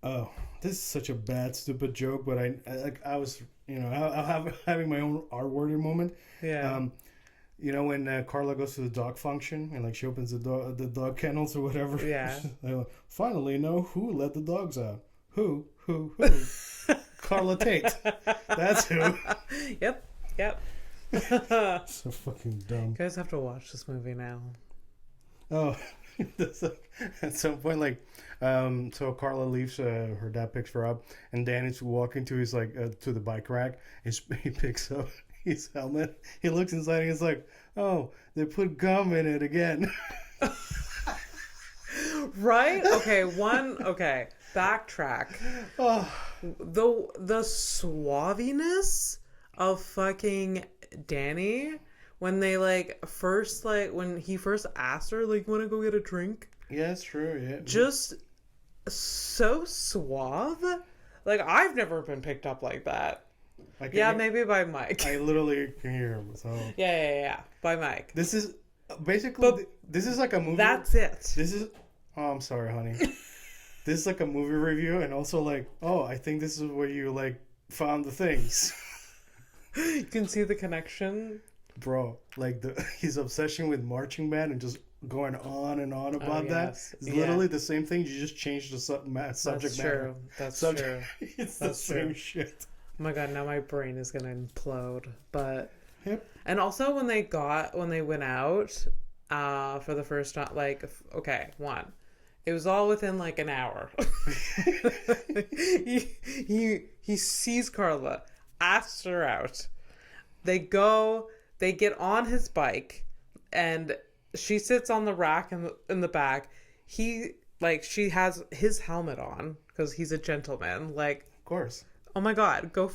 Oh, this is such a bad, stupid joke, but I was, having my own R-worded moment. Yeah. You know when Carla goes to the dog function and like she opens the dog kennels or whatever. Yeah. They're like, finally know who let the dogs out. Who? Carla Tate. That's who. Yep. So fucking dumb. You guys have to watch this movie now. Oh, at some point, like, so Carla leaves. Her dad picks her up, and Danny's walking to his to the bike rack. He picks up his helmet. He looks inside, and he's like, "Oh, they put gum in it again." Right? Okay. Okay. Backtrack. Oh. The suaviness of fucking Danny when they when he first asked her like, "Want to go get a drink?" Yeah, it's true. Yeah. Just so suave. Like, I've never been picked up like that. Maybe by Mike. I literally can hear him. So Yeah. By Mike. This is basically this is like a movie. That's it. This is. Oh, I'm sorry, honey. This is like a movie review, and also like, oh, I think this is where you like found the things. You can see the connection, bro. Like his obsession with marching band and just going on and on about that. It's literally the same thing. You just changed the subject matter. That's true. It's the same shit. Oh my god, now my brain is gonna implode. But yep. And also when they went out for the first time, like, okay, one. It was all within like an hour. he sees Carla, asks her out. They get on his bike, and she sits on the rack in the back. She has his helmet on because he's a gentleman. Like, of course. Oh my god, go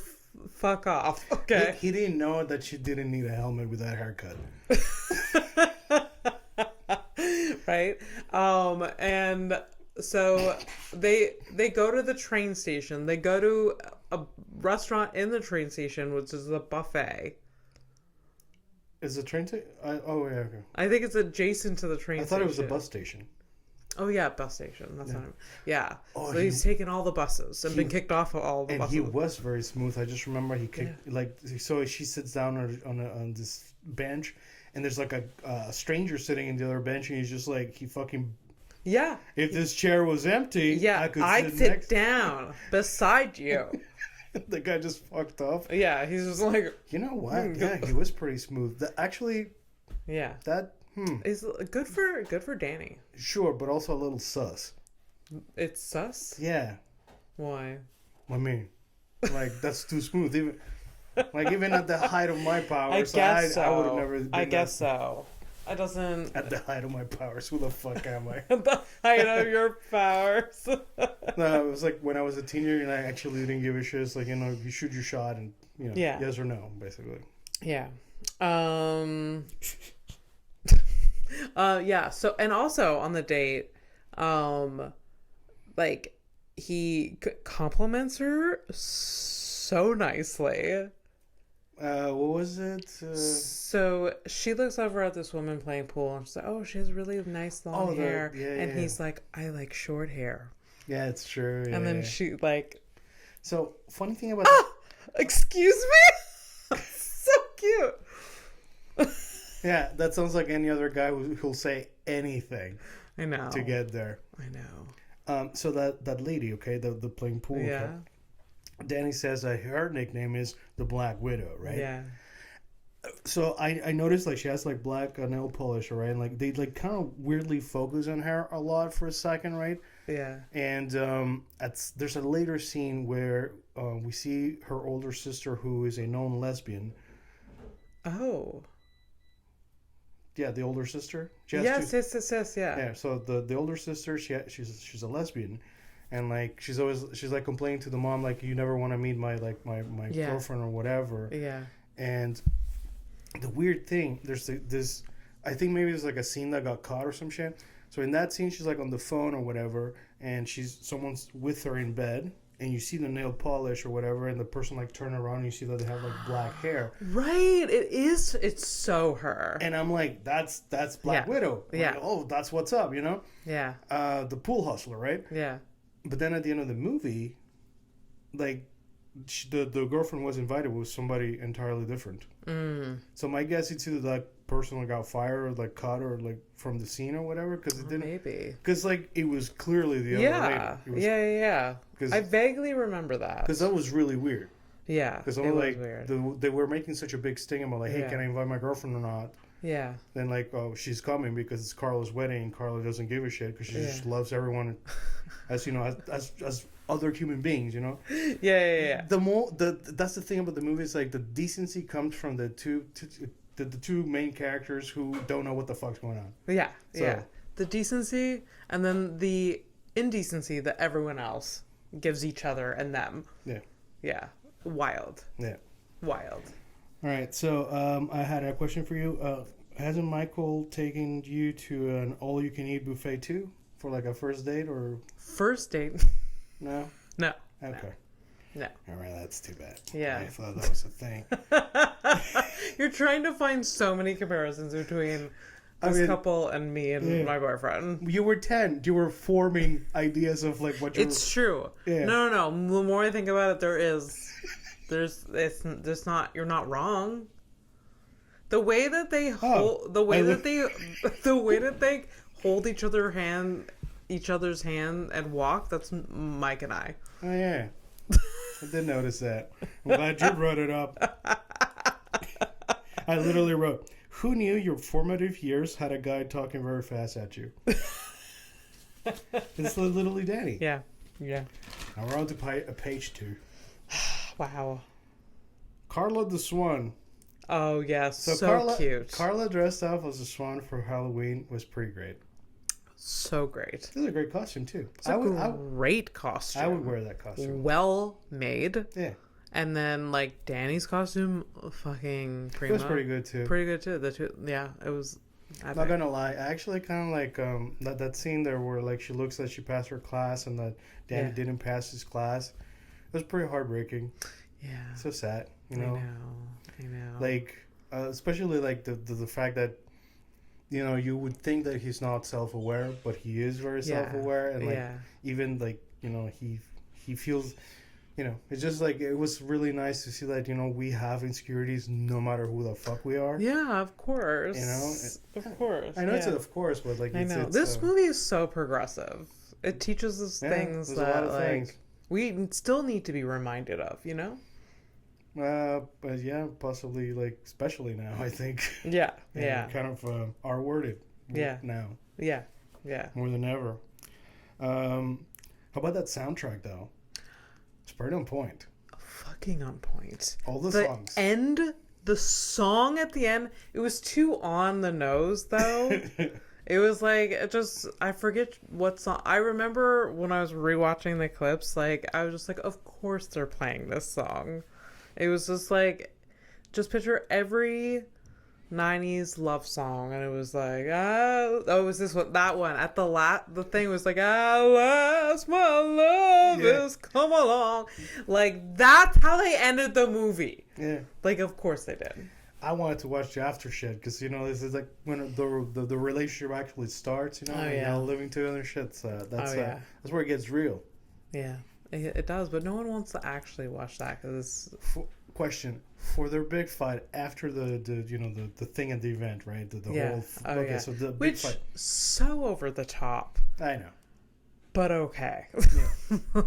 fuck off. Okay. He didn't know that she didn't need a helmet with that haircut. Right? And so they go to the train station. They go to a restaurant in the train station, which is a buffet. Is the train station? Oh, yeah, okay. I think it's adjacent to the train station. I thought it was a bus station. Oh, yeah, bus station. That's not... Yeah. Oh, so he's taken all the buses and been kicked off of all the buses. And he was very smooth. I just remember he kicked... Yeah. Like, so she sits down on this bench, and there's like a stranger sitting in the other bench, and he's just like, he fucking... Yeah. If this chair was empty, yeah, I'd sit down beside you. The guy just fucked up. Yeah, he's just like... You know what? Yeah, he was pretty smooth. Actually... Yeah. That... Is good for Danny. Sure, but also a little sus. It's sus? Yeah. Why? I mean, like, that's too smooth. Even at the height of my powers, I guess so. I would have never been I guess so. It doesn't... At the height of my powers, who the fuck am I? At the height of your powers. No, it was like when I was a teenager and I actually didn't give a shit. It's like, you shoot your shot and, yes or no, basically. Yeah. Yeah. So, and also on the date, like, he compliments her so nicely. What was it? So she looks over at this woman playing pool and she's like, "Oh, she has really nice long hair." And he's like, "I like short hair." Yeah, it's true. Yeah, and then she like. So funny thing about. Excuse me. So cute. Yeah, that sounds like any other guy who'll say anything. I know. To get there. I know. So that lady, okay, the playing pool. Yeah. Okay, Danny says that her nickname is the Black Widow, right? Yeah. So I noticed like she has like black nail polish, right? And like they like kind of weirdly focus on her a lot for a second, right? Yeah. And there's a later scene where we see her older sister who is a known lesbian. Oh. Yeah, the older sister. Yes, yeah. Yeah, so the older sister, she's a lesbian, and like she's like complaining to the mom like, you never want to meet my girlfriend or whatever. Yeah. And the weird thing, there's this, I think maybe there's like a scene that got caught or some shit. So in that scene, she's like on the phone or whatever, and someone's with her in bed. And you see the nail polish or whatever, and the person like turn around and you see that they have like black hair. Right, it's so her. And I'm like, that's Black Widow. Yeah. Like, oh, that's what's up, Yeah. The pool hustler, right? Yeah. But then at the end of the movie, like the girlfriend was invited with somebody entirely different. Mm. So my guess is either that person got fired or like cut or like from the scene or whatever because it didn't. Maybe because like it was clearly the other lady. Yeah. I vaguely remember that because that was really weird. Yeah, because like they were making such a big sting about like, hey, can I invite my girlfriend or not? Yeah. Then like, oh, she's coming because it's Carla's wedding. And Carla doesn't give a shit because she just loves everyone, as you know, as other human beings, you know. Yeah. That's the thing about the movie is like the decency comes from the two main characters who don't know what the fuck's going on. Yeah. The decency and then the indecency that everyone else gives each other and them. Yeah. Wild. Yeah. Wild. All right, so I had a question for you. Hasn't Michael taken you to an all-you-can-eat buffet too for like a first date or? First date? No. Okay. No. All right, that's too bad. Yeah. I thought that was a thing. You're trying to find so many comparisons between this couple and me and my boyfriend. You were 10. You were forming ideas of like what you. It's true. Yeah. No. The more I think about it, it's not. You're not wrong. The way that they hold, the way that they hold each other's hand and walk. That's Mike and I. Oh yeah, I did notice that. I'm glad you brought it up. I literally wrote, "Who knew your formative years had a guy talking very fast at you?" It's literally Danny. Yeah. Now we're on to page 2. Wow. Carla the Swan. Oh, yes. So cute. Carla dressed up as a swan for Halloween was pretty great. So great. This is a great costume, too. It's a great costume. I would wear that costume. Well made. Yeah. And then, like, Danny's costume, fucking primo. It was pretty good, too. It was... I'm not gonna lie. I actually kind of like that scene there where, like, she looks like she passed her class and that Danny didn't pass his class. It was pretty heartbreaking. Yeah. So sad, you know? I know. Like, especially, like, the fact that, you know, you would think that he's not self-aware, but he is very self-aware. And, like, even, like, you know, he feels, you know, it's just, like, it was really nice to see that, you know, we have insecurities no matter who the fuck we are. Yeah, of course. You know? Of course. I know it's of course, but, like, I know. This movie is so progressive. It teaches us things that, like, things. We still need to be reminded of, you know? But yeah, possibly, like, especially now, I think. Yeah. Kind of R-worded. Now. Yeah. More than ever. How about that soundtrack, though? It's pretty on point. Fucking on point. All the songs. The song at the end, it was too on the nose, though. It was like, I forget what song. I remember when I was rewatching the clips, like, I was just like, of course they're playing this song. It was just like, just picture every 90s love song, and it was like, it was this one, that one. At the thing was like, alas, my love is come along. Like, that's how they ended the movie. Yeah. Like, of course they did. I wanted to watch the after shit because, you know, this is like when the relationship actually starts, you know, you know, living together shit. So that's where it gets real. Yeah, it does, but no one wants to actually watch that because question for their big fight after the you know the thing at the event, right? The whole so the big fight, so over the top. I know, but okay. Yeah.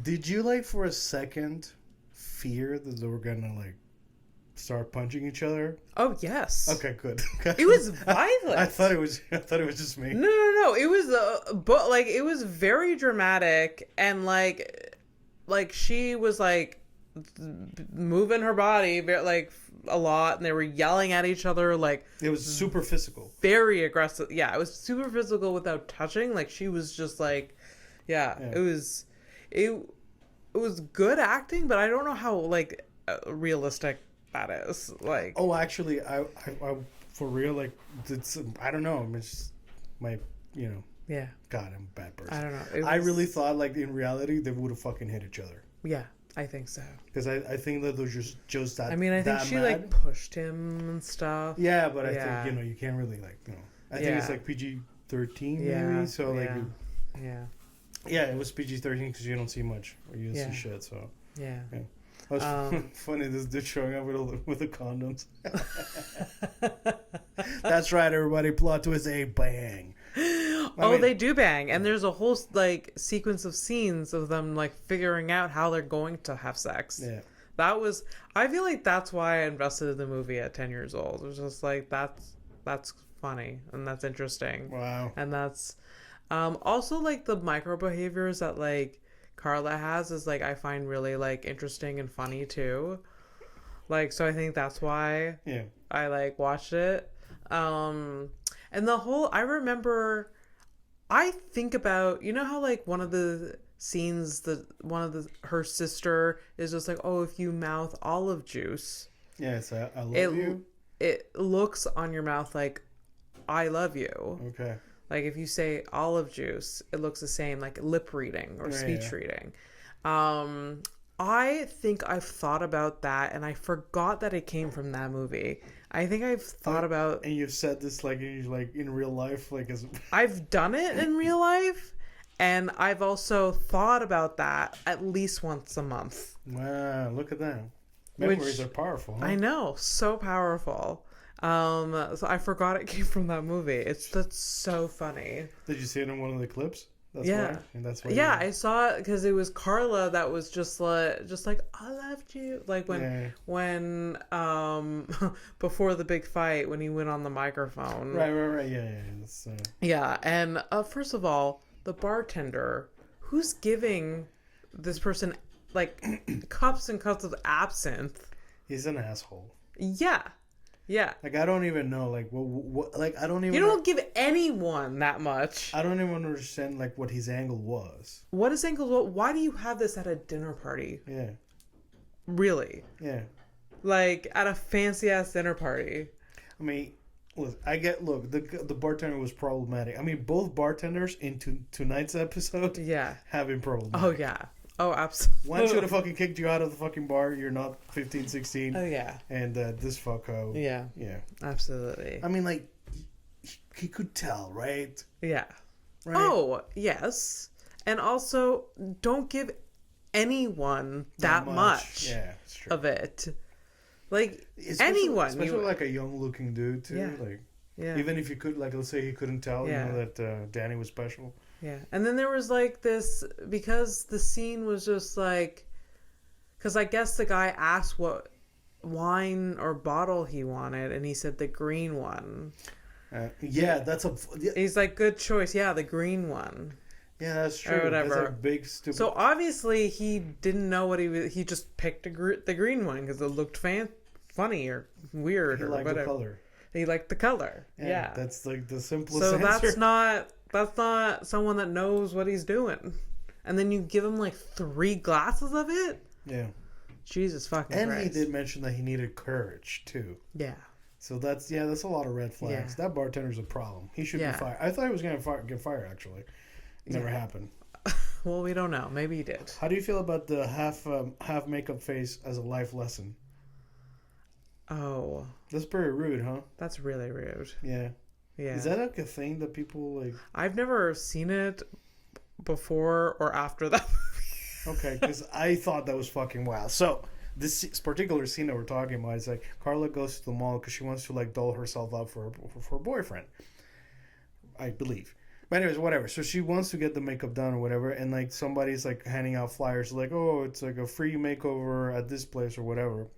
Did you like for a second fear that they were gonna like start punching each other? Oh yes. Okay, good. It was violent. I thought it was just me. No. It was but like it was very dramatic, and like she was like moving her body like a lot, and they were yelling at each other. Like it was super physical, very aggressive. Yeah, it was super physical without touching. Like she was just like, it was good acting, but I don't know how like realistic that is. Like, oh, actually, I for real, like, it's, I don't know. It's just my, you know. Yeah. God, I'm a bad person. I don't know. I really thought, like, in reality, they would have fucking hit each other. Yeah, I think so. Because I think that they're just that. I mean, I think she mad. Like pushed him and stuff. Yeah, but I think, you know, you can't really, like, you know. I think it's like PG-13 maybe. So like, yeah, it was PG-13 because you don't see much or you don't see shit. So yeah. Funny, this dude showing up with the condoms. That's right, everybody. Plot twist, a bang. They do bang, and there's a whole like sequence of scenes of them like figuring out how they're going to have sex. Yeah. I feel like that's why I invested in the movie at 10 years old. It was just like, that's funny and that's interesting. Wow. And that's also like the micro behaviors that like Carla has is like I find really like interesting and funny too. Like, so I think that's why I like watched it. And the whole, I think about, you know how like one of the scenes her sister is just like, oh, if you mouth olive juice, I love you, it looks on your mouth like I love you. Okay. Like if you say olive juice, it looks the same, like lip reading or speech reading. I think I've thought about that, and I forgot that it came from that movie. I think I've thought about, and you've said this like in real life, like as I've done it in real life. And I've also thought about that at least once a month. Wow, look at that. Memories are powerful, huh? I know, so powerful. So I forgot it came from that movie. That's so funny. Did you see it in one of the clips? That's yeah. Why? And that's why. Yeah, I saw it because it was Carla that was just like I loved you. Like when before the big fight when he went on the microphone. Right. Yeah. That's, Yeah, and first of all, the bartender who's giving this person like cups and cups of absinthe. He's an asshole. Yeah. Like I don't even know. Like what? Like I don't even. You don't give anyone that much. I don't even understand like what his angle was. What is angle? Why do you have this at a dinner party? Yeah. Really? Yeah. Like at a fancy ass dinner party. I mean. Look, the bartender was problematic. I mean, both bartenders in tonight's episode have been problematic. Oh, yeah. Oh, absolutely. One should have fucking kicked you out of the fucking bar. You're not 15, 16. Oh, yeah. And this fucko. Yeah. Yeah. Absolutely. I mean, like, he could tell, right? Yeah. Right? Oh, yes. And also, don't give anyone that much of it. Like, anyone. Especially like a young-looking dude, too. Yeah. Even if you could, like, let's say he couldn't tell, you know, that Danny was special. Yeah. And then there was, like, this... Because the scene was just, like... Because I guess the guy asked what wine or bottle he wanted, and he said the green one. That's a... He's like, good choice. Yeah, the green one. Yeah, that's true. Or whatever. That's a big, stupid... So, obviously, he didn't know what he just picked the green one because it looked funny or weird or whatever. The color. He liked the color. Yeah. That's like the simplest answer. So that's not someone that knows what he's doing. And then you give him like 3 glasses of it? Yeah. Jesus fucking Christ. And he did mention that he needed courage too. Yeah. So that's a lot of red flags. Yeah. That bartender's a problem. He should be fired. I thought he was going to get fired actually. Never happened. Well, we don't know. Maybe he did. How do you feel about the half makeup face as a life lesson? Oh. That's pretty rude, huh? That's really rude. Yeah. Yeah. Is that like a thing that people like... I've never seen it before or after that movie. Okay, because I thought that was fucking wild. So, this particular scene that we're talking about is like Carla goes to the mall because she wants to like doll herself up for her boyfriend. I believe. But anyways, whatever. So she wants to get the makeup done or whatever, and like somebody's like handing out flyers like, oh, it's like a free makeover at this place or whatever.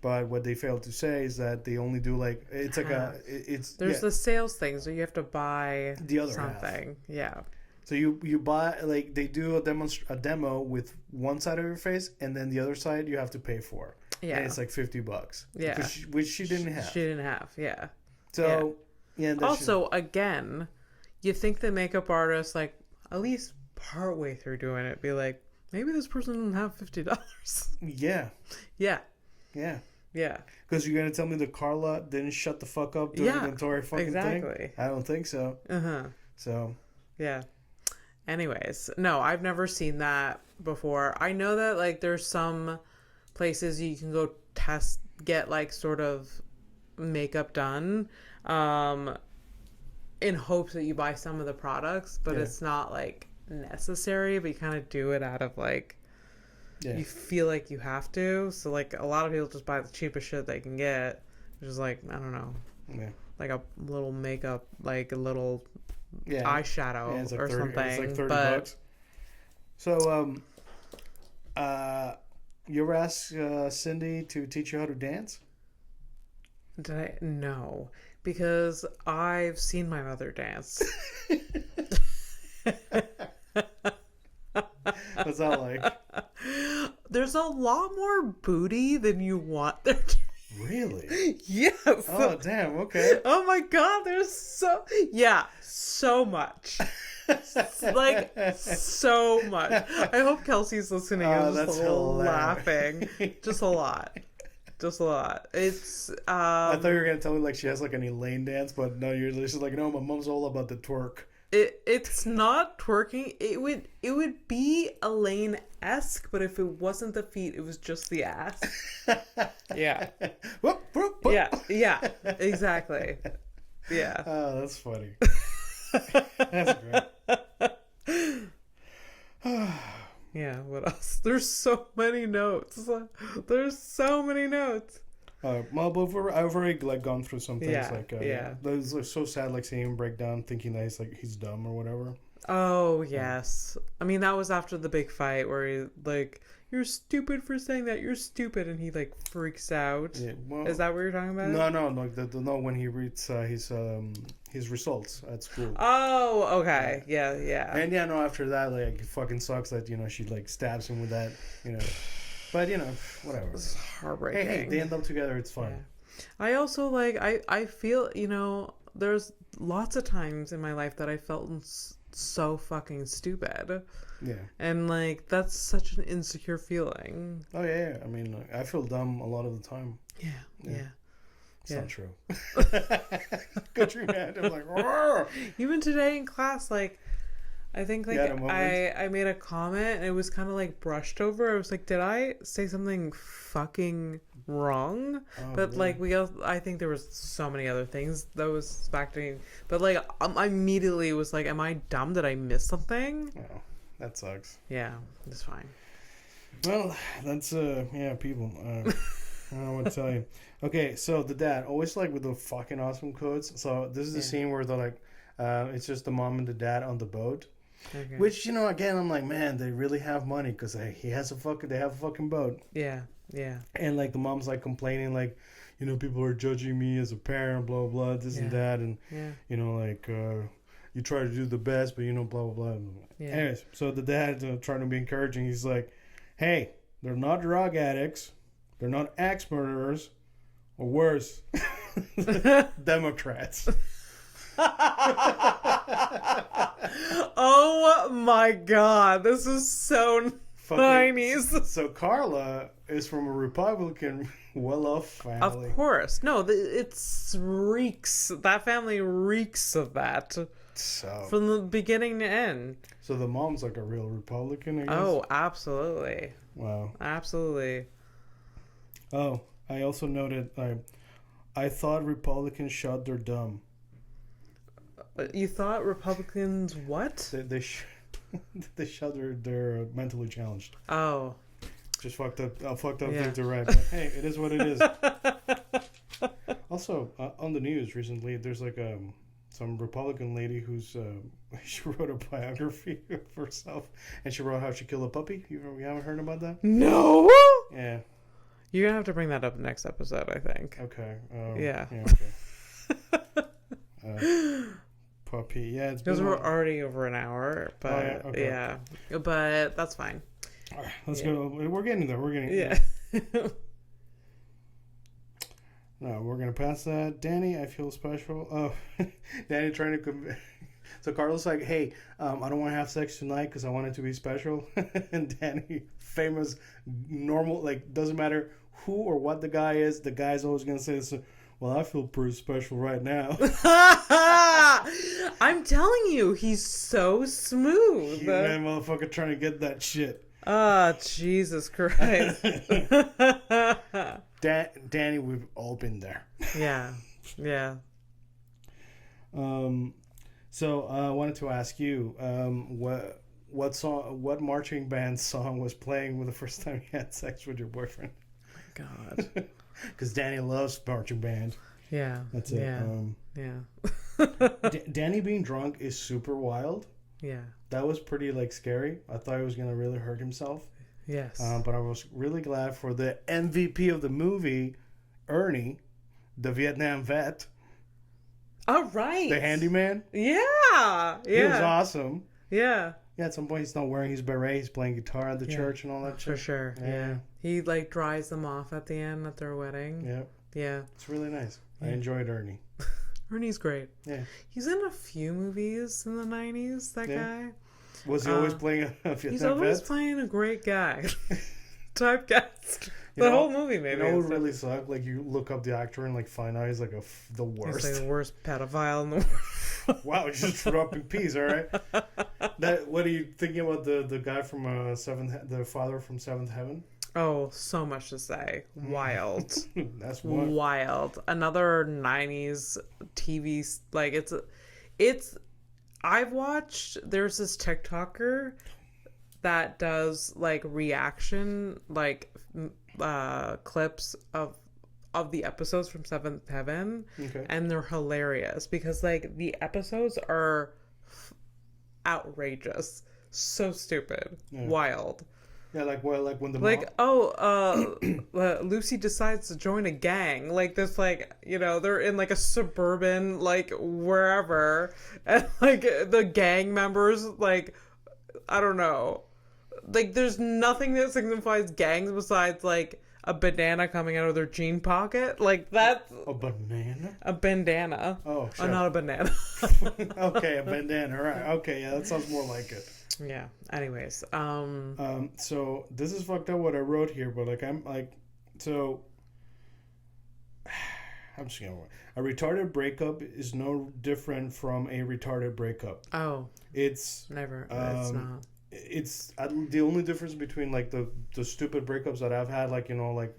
But what they failed to say is that they only do like it's like there's the sales thing, so you have to buy the other something. Half. Yeah. So you buy like they do a demo with one side of your face, and then the other side you have to pay for. Yeah. And it's like $50. Yeah. Which she didn't have. She didn't have. Yeah. So also again, you think the makeup artist like at least partway through doing it be like, maybe this person doesn't have $50. Yeah. Yeah. Yeah. Yeah. Because you're going to tell me that Carla didn't shut the fuck up during the entire fucking thing? I don't think so. Uh-huh. So. Yeah. Anyways. No, I've never seen that before. I know that, like, there's some places you can go get, like, sort of makeup done in hopes that you buy some of the products, but it's not, like, necessary, but you kind of do it out of, like, you feel like you have to. So like a lot of people just buy the cheapest shit they can get, which is like, I don't know, like a little makeup, like a little eyeshadow it's like or 30, something. It's like $30. So you ever ask Cindy to teach you how to dance? Did I? No, because I've seen my mother dance. What's that like? There's a lot more booty than you want there to be. Really? Yes. Oh, damn. Okay. Oh my God. There's so much. Like so much. I hope Kelsey's listening and just laughing. Just a lot. It's I thought you were gonna tell me like she has like an Elaine dance, but no, you're just like, no, my mom's all about the twerk. It's not twerking. It would be Elaine-esque, but if it wasn't the feet, it was just the ass. Yeah. Whoop, whoop, whoop. Yeah, exactly. Yeah. Oh, that's funny. That's great. Yeah, what else? There's so many notes. Well, but I've already like gone through some things those are so sad, like seeing him break down, thinking that he's dumb or whatever. Oh yes, I mean that was after the big fight where he like, you're stupid for saying that, you're stupid, and he like freaks out. Yeah, well, is that what you're talking about? No, no, when he reads his results at school. Oh, okay, yeah. And after that, like it fucking sucks that she like stabs him with that, But whatever. It's heartbreaking. Hey, they end up together. It's fun. Yeah. I also like I feel there's lots of times in my life that I felt so fucking stupid. Yeah. And like that's such an insecure feeling. Oh yeah. I mean, I feel dumb a lot of the time. Yeah. It's not true. Good dream, man. I'm like, roar! Even today in class, like. I think like I made a comment and it was kind of like brushed over. I was like, did I say something fucking wrong? But really? Like I think there was so many other things that was factoring. But like I immediately was like, am I dumb? Did I miss something? Oh, that sucks. Yeah, it's fine. Well, that's people. I don't know what to tell you. Okay, so the dad always like with the fucking awesome quotes. So this is the scene where they're like, it's just the mom and the dad on the boat. Okay. Which again, I'm like, man, they really have money because they have a fucking boat. Yeah. And like the mom's like complaining, like, people are judging me as a parent, blah blah, this and that, and like you try to do the best, but blah blah blah. Yeah. Anyways, so the dad trying to be encouraging. He's like, hey, they're not drug addicts, they're not axe murderers, or worse, Democrats. Oh my God, this is so nice. So Carla is from a Republican well-off family. Of course. No, that family reeks of that. So from the beginning to end. So the mom's like a real Republican, I guess? Oh, absolutely. Wow. Absolutely. Oh, I also noted I thought Republicans shot their dumb. You thought Republicans what? They shot their mentally challenged. Oh. Just fucked up thing to write. But hey, it is what it is. Also, on the news recently, there's like some Republican lady who's she wrote a biography of herself, and she wrote how she killed a puppy. You haven't heard about that? No. Yeah. You're gonna have to bring that up next episode, I think. Okay. Yeah. Okay. Puppy, yeah, it's because we're already over an hour, but but that's fine. All right, let's go. We're getting there. No, we're gonna pass that. Danny, I feel special. Oh, Danny trying to so Carlos like, hey, I don't want to have sex tonight because I want it to be special. And Danny, famous, normal, like doesn't matter who or what the guy is, the guy's always gonna say this. Well, I feel pretty special right now. I'm telling you, he's so smooth. Man, motherfucker trying to get that shit. Ah, Jesus Christ. Danny, we've all been there. Yeah. So I wanted to ask you, what marching band song was playing with the first time you had sex with your boyfriend? Oh my God. Because Danny loves marching band. Yeah. That's it. Yeah. Danny being drunk is super wild. Yeah. That was pretty like scary. I thought he was gonna really hurt himself. Yes. But I was really glad for the MVP of the movie, Ernie, the Vietnam vet. All right. The handyman. Yeah. He was awesome. Yeah. Yeah, at some point he's not wearing his beret. He's playing guitar at the church and all that shit. For sure. Yeah. He like dries them off at the end at their wedding. Yeah. Yeah. It's really nice. I enjoyed Ernie. Ernie's great. Yeah. He's in a few movies in the 90s, that guy. Was he always playing a Vietnam vet? He's always playing a great guy. Typecast. The whole movie, maybe. You know what really sucked? Like, you look up the actor and, like, find out he's, like, the worst. He's, like, the worst pedophile in the world. Wow, he's just dropping peas, all right? What are you thinking about the guy from the father from Seventh Heaven? Oh, so much to say. Wild. That's one. Wild. Another 90s TV, like, it's I've watched, there's this TikToker that does, like, reaction, like, clips of the episodes from Seventh Heaven. Okay. And they're hilarious because, like, the episodes are outrageous. So stupid. Yeah. Wild. Yeah, like when the like Lucy decides to join a gang, like this, like, you know, they're in like a suburban, like, wherever, and like the gang members, like, I don't know, like there's nothing that signifies gangs besides like a banana coming out of their jean pocket, like that's a banana, a bandana. Oh, sure. Not a banana. Okay, a bandana, right? Okay, yeah, that sounds more like it. Yeah. Anyways, so this is fucked up what I wrote here, but like I'm just gonna. A retarded breakup is no different from a retarded breakup. Oh. It's never. It's not. It's the only difference between like the stupid breakups that I've had, like, you know, like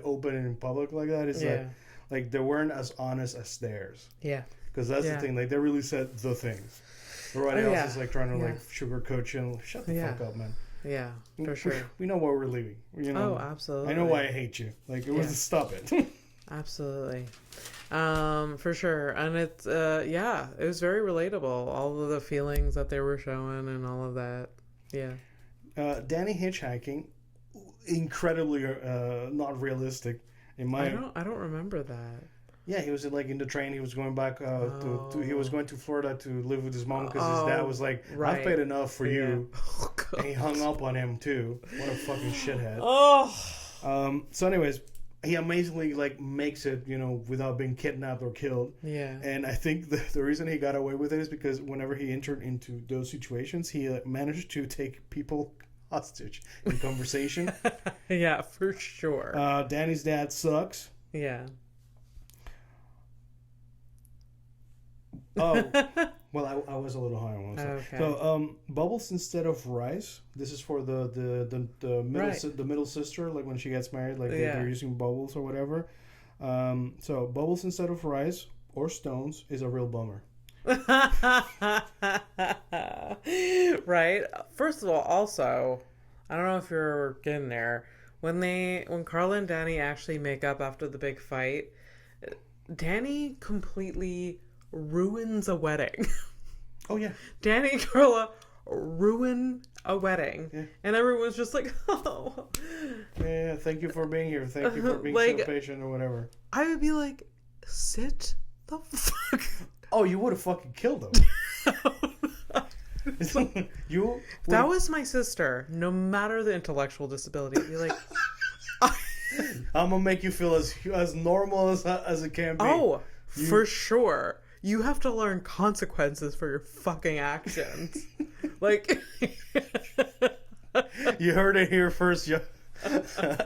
open in public like that, is that like they weren't as honest as theirs. Yeah. Because that's the thing. Like, they really said the things. Everybody else is like trying to like sugarcoat you and shut the fuck up, man. Yeah, for sure. We know why we're leaving. You know. Oh, absolutely. I know why I hate you. Like, it was stop it. Absolutely. For sure. And it's it was very relatable. All of the feelings that they were showing and all of that. Yeah. Danny hitchhiking, incredibly not realistic in my I don't remember that. Yeah, he was in the train. He was going back he was going to Florida to live with his mom because his dad was like, I've paid enough for you. Oh, and he hung up on him too. What a fucking shithead. Oh. So anyways, he amazingly like makes it, you know, without being kidnapped or killed. Yeah. And I think the reason he got away with it is because whenever he entered into those situations, he managed to take people hostage in conversation. Yeah, for sure. Danny's dad sucks. Yeah. Oh, well, I was a little high on one. Okay. So, bubbles instead of rice. This is for the middle sister. Like when she gets married, like they're using bubbles or whatever. So bubbles instead of rice or stones is a real bummer. Right. First of all, also, I don't know if you're getting there. When Carla and Danny actually make up after the big fight, Danny completely ruins a wedding. Oh yeah. Danny and Carla ruin a wedding. Yeah. And everyone's just like, oh. Yeah, thank you for being here. Thank you for being so patient or whatever. I would be like, sit the fuck. Oh, you would have fucking killed them. That was my sister. No matter the intellectual disability, I'd be like, I'm gonna make you feel as normal as it can be. Oh, for sure. You have to learn consequences for your fucking actions. Like, you heard it here first.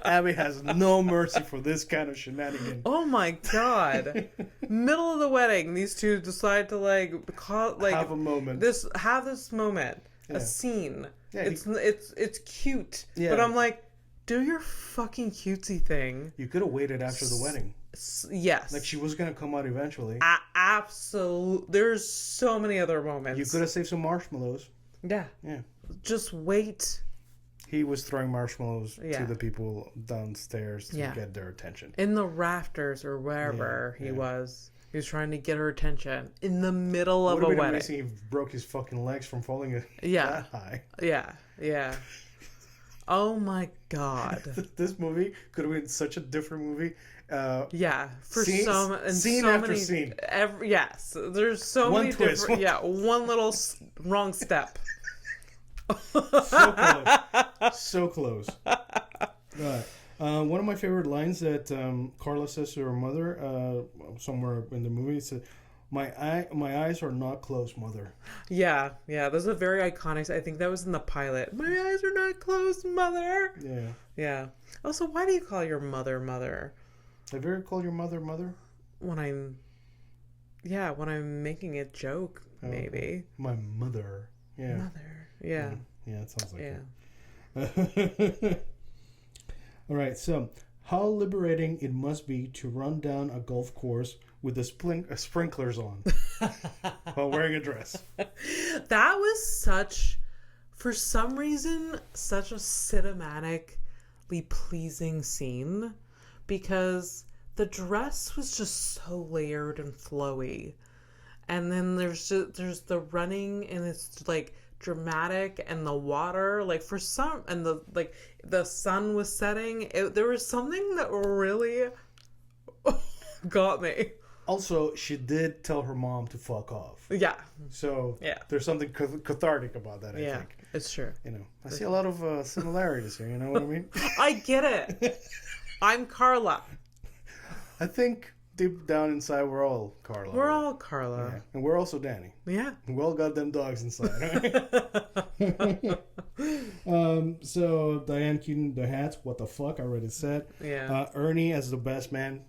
Abby has no mercy for this kind of shenanigan. Oh my god! Middle of the wedding, these two decide to have a moment. Have this moment, a scene. Yeah, it's cute. Yeah. But I'm like, do your fucking cutesy thing. You could have waited after the wedding. Yes. Like, she was going to come out eventually. Absolutely. There's so many other moments. You could have saved some marshmallows. Yeah. Yeah. just wait. He was throwing marshmallows to the people downstairs to get their attention. In the rafters or wherever he was. He was trying to get her attention in the middle of a wedding. Would have been amazing if he broke his fucking legs from falling that high. Yeah. Oh my God. This movie could have been such a different movie. Scene after scene. Yes. There's so one many twist. different... one little wrong step. So close. So close. Right. One of my favorite lines that Carla says to her mother somewhere in the movie said, my eyes are not closed, mother. Yeah. There's a very iconic... I think that was in the pilot. My eyes are not closed, mother. Yeah. Also, why do you call your mother, mother? Have you ever called your mother, mother? When I'm making a joke, maybe. My mother. Yeah. Mother. Yeah. Yeah, it sounds like it. All right, so how liberating it must be to run down a golf course with the sprinklers on while wearing a dress. That was for some reason, such a cinematically pleasing scene because the dress was just so layered and flowy. And then there's the running and it's like dramatic and the water and the sun was setting. There was something that really got me. Also, she did tell her mom to fuck off. Yeah. So there's something cathartic about that, I think. It's true. I see a lot of similarities here, you know what I mean? I get it. I'm Carla. I think deep down inside we're all Carla. We're all Carla. Yeah. And we're also Danny. Yeah. We all got them dogs inside. Right? So Diane Keaton, the hats, what the fuck, I already said. Yeah. Ernie as the best man,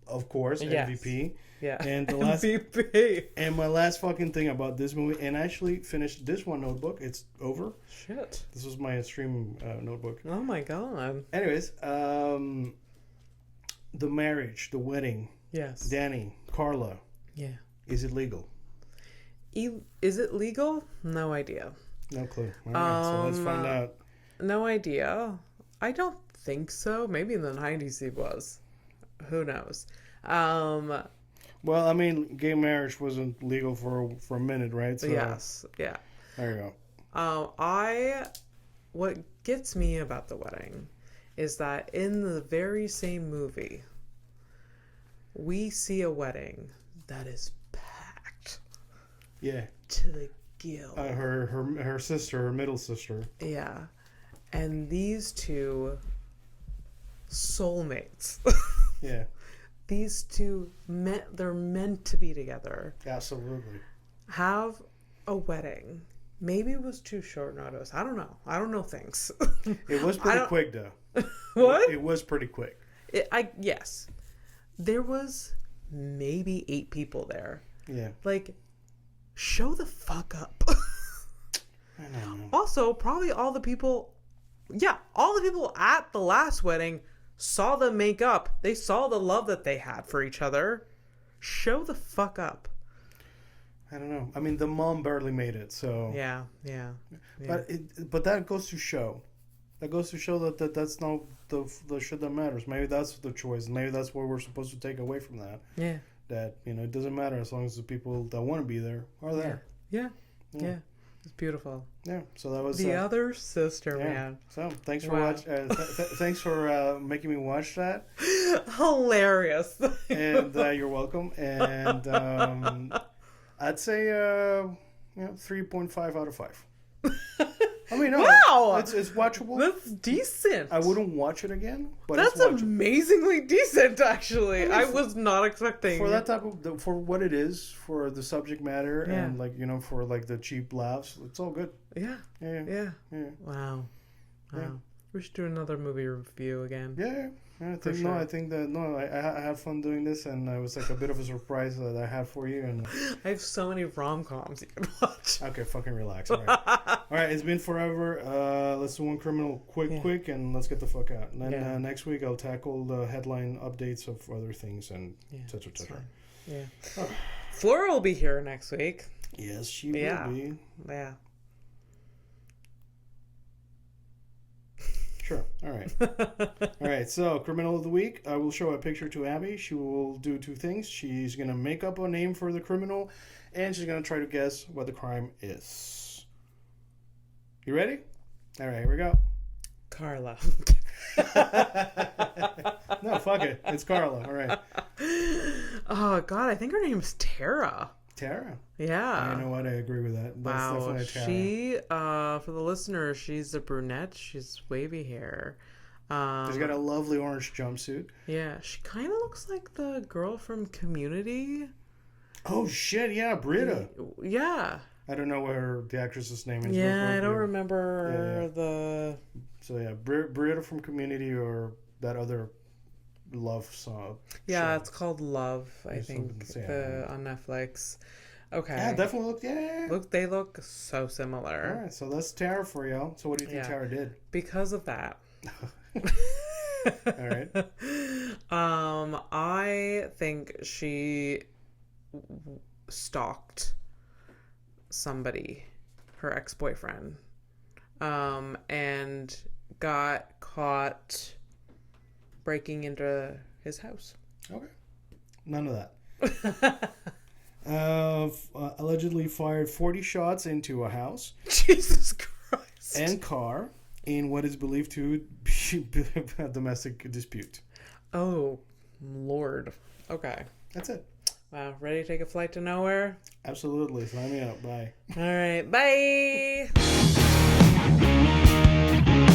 of course, MVP. Yeah. And the last MVP. And my last fucking thing about this movie, and I actually finished this one notebook. It's over. Shit. This was my stream notebook. Oh my God. Anyways, the marriage, the wedding. Yes. Danny, Carla. Yeah. Is it legal? Is it legal? No idea. No clue. All right, so let's find out. No idea. I don't think so. Maybe in the 90s it was. Who knows? Well, I mean, gay marriage wasn't legal for a minute, right? So, yes. Yeah. There you go. What gets me about the wedding is that in the very same movie, we see a wedding that is packed. Yeah. To the gill. Her sister, her middle sister. Yeah. And these two soulmates. Yeah. These two, they're meant to be together. Absolutely. Have a wedding. Maybe it was too short notice. I don't know. I don't know things. It was pretty quick, though. What? It was pretty quick. Yes. There was maybe 8 people there. Yeah. Show the fuck up. I know. Also, probably all the people at the last wedding saw them make up. They saw the love that they had for each other. Show the fuck up. I don't know. I mean, the mom barely made it, so... Yeah. But that goes to show. That goes to show that that's not the shit that matters. Maybe that's the choice. Maybe that's what we're supposed to take away from that. Yeah. That, it doesn't matter as long as the people that want to be there are there. Yeah. It's beautiful. Yeah. So that was... The other sister, yeah. man. So, thanks for thanks for making me watch that. Hilarious. And you're welcome. And I'd say 3.5 out of 5. I mean, no, wow, it's watchable. That's decent. I wouldn't watch it again, but that's it's amazingly decent. Actually, I was not expecting for that type of for what it is, for the subject matter, and for the cheap laughs. It's all good. Yeah. Wow. Yeah. We should do another movie review again. Yeah. I had fun doing this, and it was a bit of a surprise that I have for you. And I have so many rom-coms you can watch. Okay, fucking relax. All right, it's been forever. Let's do one criminal quick, and let's get the fuck out. And then next week I'll tackle the headline updates of other things and etc. Yeah. Oh. Flora will be here next week. Yes, she will be. Yeah. All right. All right. So, criminal of the week. I will show a picture to Abby. She will do two things. She's going to make up a name for the criminal, and she's going to try to guess what the crime is. You ready? All right. Here we go. Carla. No, fuck it. It's Carla. All right. Oh, God. I think her name's Tara. Tara? Yeah. You know what? I agree with that. That's wow. definitely Tara. She, for the listener, she's a brunette. She's wavy hair. She's got a lovely orange jumpsuit. Yeah. She kind of looks like the girl from Community. Oh, shit. Yeah, Britta. Yeah. I don't know what the actress's name is. Yeah, I don't remember the... So, yeah, Britta from Community or that other Love song. Yeah, show. It's called Love, I think, on Netflix. Okay. Yeah, definitely look. Yeah. They look so similar. All right, so that's Tara for y'all. So what do you think Tara did? Because of that. All right. I think she stalked somebody, her ex-boyfriend, and got caught breaking into his house. Okay. None of that. Allegedly fired 40 shots into a house. Jesus Christ. And car in what is believed to be a domestic dispute. Oh, Lord. Okay. That's it. Wow. Ready to take a flight to nowhere? Absolutely. Sign me up. Bye. All right. Bye.